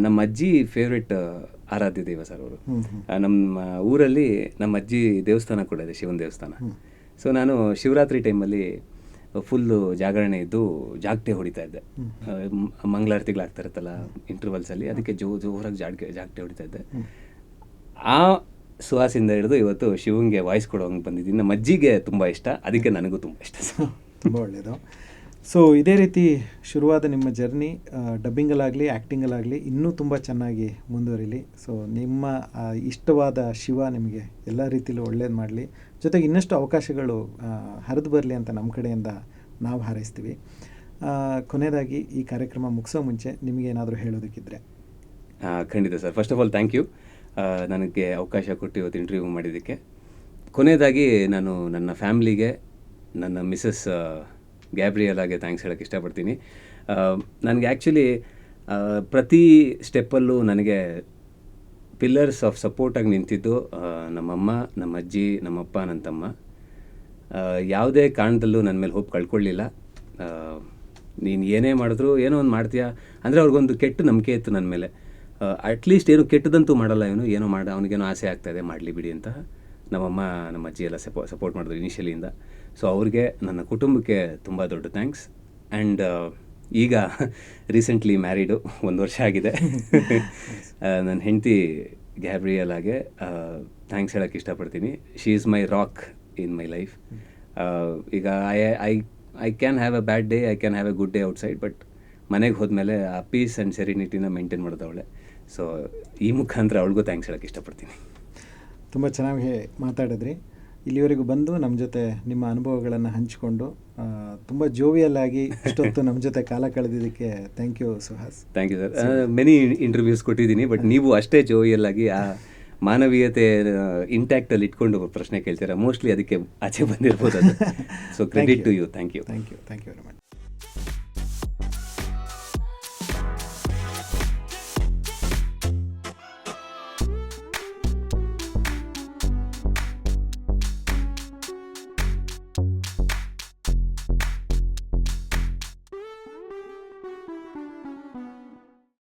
ನಮ್ಮ ಅಜ್ಜಿ ಫೇವ್ರೆಟ್ ಆರಾಧ್ಯ ದೈವ ಸರ್ ಅವರು. ನಮ್ಮ ಊರಲ್ಲಿ ನಮ್ಮ ಅಜ್ಜಿ ದೇವಸ್ಥಾನ ಕೂಡ ಇದೆ, ಶಿವನ ದೇವಸ್ಥಾನ. ಸೊ ನಾನು ಶಿವರಾತ್ರಿ ಟೈಮಲ್ಲಿ ಫುಲ್ಲು ಜಾಗರಣೆ ಇದ್ದು ಜಾಗಟೆ ಹೊಡಿತಾ ಇದ್ದೆ. ಮಂಗಳಾರತಿಗಳಾಗ್ತಾ ಇರುತ್ತಲ್ಲ ಇಂಟರ್ವಲ್ಸಲ್ಲಿ, ಅದಕ್ಕೆ ಜೋರಾಗಿ ಜಾಗಟೆ ಹೊಡಿತಾ ಇದ್ದೆ. ಆ ಸುಹಾಸಿಂದ ಹಿಡಿದು ಇವತ್ತು ಶಿವಂಗೆ ವಾಯ್ಸ್ ಕೊಡೋಂಗೆ ಬಂದಿದ್ದೀನಿ. ನಮ್ಮ ಅಜ್ಜಿಗೆ ತುಂಬ ಇಷ್ಟ, ಅದಕ್ಕೆ ನನಗೂ ತುಂಬ ಇಷ್ಟ ಸರ್. ತುಂಬ ಒಳ್ಳೆಯದು. ಸೊ ಇದೇ ರೀತಿ ಶುರುವಾದ ನಿಮ್ಮ ಜರ್ನಿ ಡಬ್ಬಿಂಗಲ್ಲಾಗಲಿ ಆ್ಯಕ್ಟಿಂಗಲ್ಲಾಗಲಿ ಇನ್ನೂ ತುಂಬ ಚೆನ್ನಾಗಿ ಮುಂದುವರಿಲಿ. ಸೊ ನಿಮ್ಮ ಇಷ್ಟವಾದ ಶಿವ ನಿಮಗೆ ಎಲ್ಲ ರೀತಿಯಲ್ಲೂ ಒಳ್ಳೇದು ಮಾಡಲಿ, ಜೊತೆಗೆ ಇನ್ನಷ್ಟು ಅವಕಾಶಗಳು ಹರಿದು ಬರಲಿ ಅಂತ ನಮ್ಮ ಕಡೆಯಿಂದ ನಾವು ಹಾರೈಸ್ತೀವಿ. ಕೊನೆಯದಾಗಿ ಈ ಕಾರ್ಯಕ್ರಮ ಮುಗಿಸೋ ಮುಂಚೆ ನಿಮಗೇನಾದರೂ ಹೇಳೋದಕ್ಕಿದ್ರೆ? ಖಂಡಿತ sir. First of all thank you, ನನಗೆ ಅವಕಾಶ ಕೊಟ್ಟು ಇವತ್ತು ಇಂಟರ್ವ್ಯೂ ಮಾಡಿದ್ದಕ್ಕೆ. ಕೊನೆಯದಾಗಿ ನಾನು ನನ್ನ ಫ್ಯಾಮ್ಲಿಗೆ, ನನ್ನ ಮಿಸಸ್ ಗ್ಯಾಬ್ರಿಯಲಾಗೆ ಥ್ಯಾಂಕ್ಸ್ ಹೇಳೋಕ್ಕೆ ಇಷ್ಟಪಡ್ತೀನಿ. ನನಗೆ ಆ್ಯಕ್ಚುಲಿ ಪ್ರತಿ ಸ್ಟೆಪ್ಪಲ್ಲೂ ನನಗೆ ಪಿಲ್ಲರ್ಸ್ ಆಫ್ ಸಪೋರ್ಟಾಗಿ ನಿಂತಿದ್ದು ನಮ್ಮಮ್ಮ, ನಮ್ಮ ಅಜ್ಜಿ, ನಮ್ಮಪ್ಪ, ನನ್ನ ತಮ್ಮ. ಯಾವುದೇ ಕಾರಣದಲ್ಲೂ ನನ್ನ ಮೇಲೆ ಹೋಪ್ ಕಳ್ಕೊಳ್ಳಿಲ್ಲ. ನೀನು ಏನೇ ಮಾಡಿದ್ರು ಏನೋ ಒಂದು ಮಾಡ್ತೀಯಾ ಅಂದರೆ ಅವ್ರಿಗೊಂದು ಕೆಟ್ಟ ನಂಬಿಕೆ ಇತ್ತು ನನ್ನ ಮೇಲೆ. ಅಟ್ಲೀಸ್ಟ್ ಏನು ಕೆಟ್ಟದಂತೂ ಮಾಡಲ್ಲ ಇವನು, ಏನೋ ಅವನಿಗೇನೋ ಆಸೆ ಆಗ್ತಾಯಿದೆ, ಮಾಡಲಿ ಬಿಡಿ ಅಂತ ನಮ್ಮಮ್ಮ, ನಮ್ಮ ಅಜ್ಜಿ ಎಲ್ಲ ಸಪೋರ್ಟ್ ಮಾಡಿದ್ರು ಇನಿಷಿಯಲಿಯಿಂದ. ಸೊ ಅವ್ರಿಗೆ, ನನ್ನ ಕುಟುಂಬಕ್ಕೆ ತುಂಬ ದೊಡ್ಡ ಥ್ಯಾಂಕ್ಸ್. ಆ್ಯಂಡ್ ಈಗ ರೀಸೆಂಟ್ಲಿ ಮ್ಯಾರಿಡು, 1 ವರ್ಷ ಆಗಿದೆ. ನನ್ನ ಹೆಂಡತಿ ಗ್ಯಾಬ್ರಿಯಲಾಗೆ ಥ್ಯಾಂಕ್ಸ್ ಹೇಳೋಕ್ಕೆ ಇಷ್ಟಪಡ್ತೀನಿ. She is my rock in my life. ಈಗ I can have a bad day, I can have a good day outside, but ಮನೆಗೆ ಹೋದ್ಮೇಲೆ ಆ ಪೀಸ್ ಆ್ಯಂಡ್ ಸೆರಿನಿಟಿನ ಮೇಂಟೈನ್ ಮಾಡೋದು ಅವಳೆ. ಸೊ ಈ ಮುಖಾಂತರ ಅವಳಿಗೂ ಥ್ಯಾಂಕ್ಸ್ ಹೇಳೋಕ್ಕೆ ಇಷ್ಟಪಡ್ತೀನಿ. ತುಂಬ ಚೆನ್ನಾಗಿ ಮಾತಾಡಿದ್ರಿ. ಇಲ್ಲಿವರೆಗೂ ಬಂದು ನಮ್ಮ ಜೊತೆ ನಿಮ್ಮ ಅನುಭವಗಳನ್ನು ಹಂಚಿಕೊಂಡು ತುಂಬ ಜೋವಿಯಲ್ಲಾಗಿ ಇಷ್ಟೊತ್ತು ನಮ್ಮ ಜೊತೆ ಕಾಲ ಕಳೆದಿದ್ದಕ್ಕೆ thank you Suhas. Thank you sir. Many interviews ಕೊಟ್ಟಿದ್ದೀನಿ, ಬಟ್ ನೀವು ಅಷ್ಟೇ ಜೋವಿಯಲ್ಲಾಗಿ ಆ ಮಾನವೀಯತೆ ಇಂಟ್ಯಾಕ್ಟಲ್ಲಿ ಇಟ್ಕೊಂಡು ಪ್ರಶ್ನೆ ಕೇಳ್ತೀರಾ. ಮೋಸ್ಟ್ಲಿ ಅದಕ್ಕೆ ಆಚೆ ಬಂದಿರ್ಬೋದು ಅದು. So credit to you. Thank you. Thank you very much.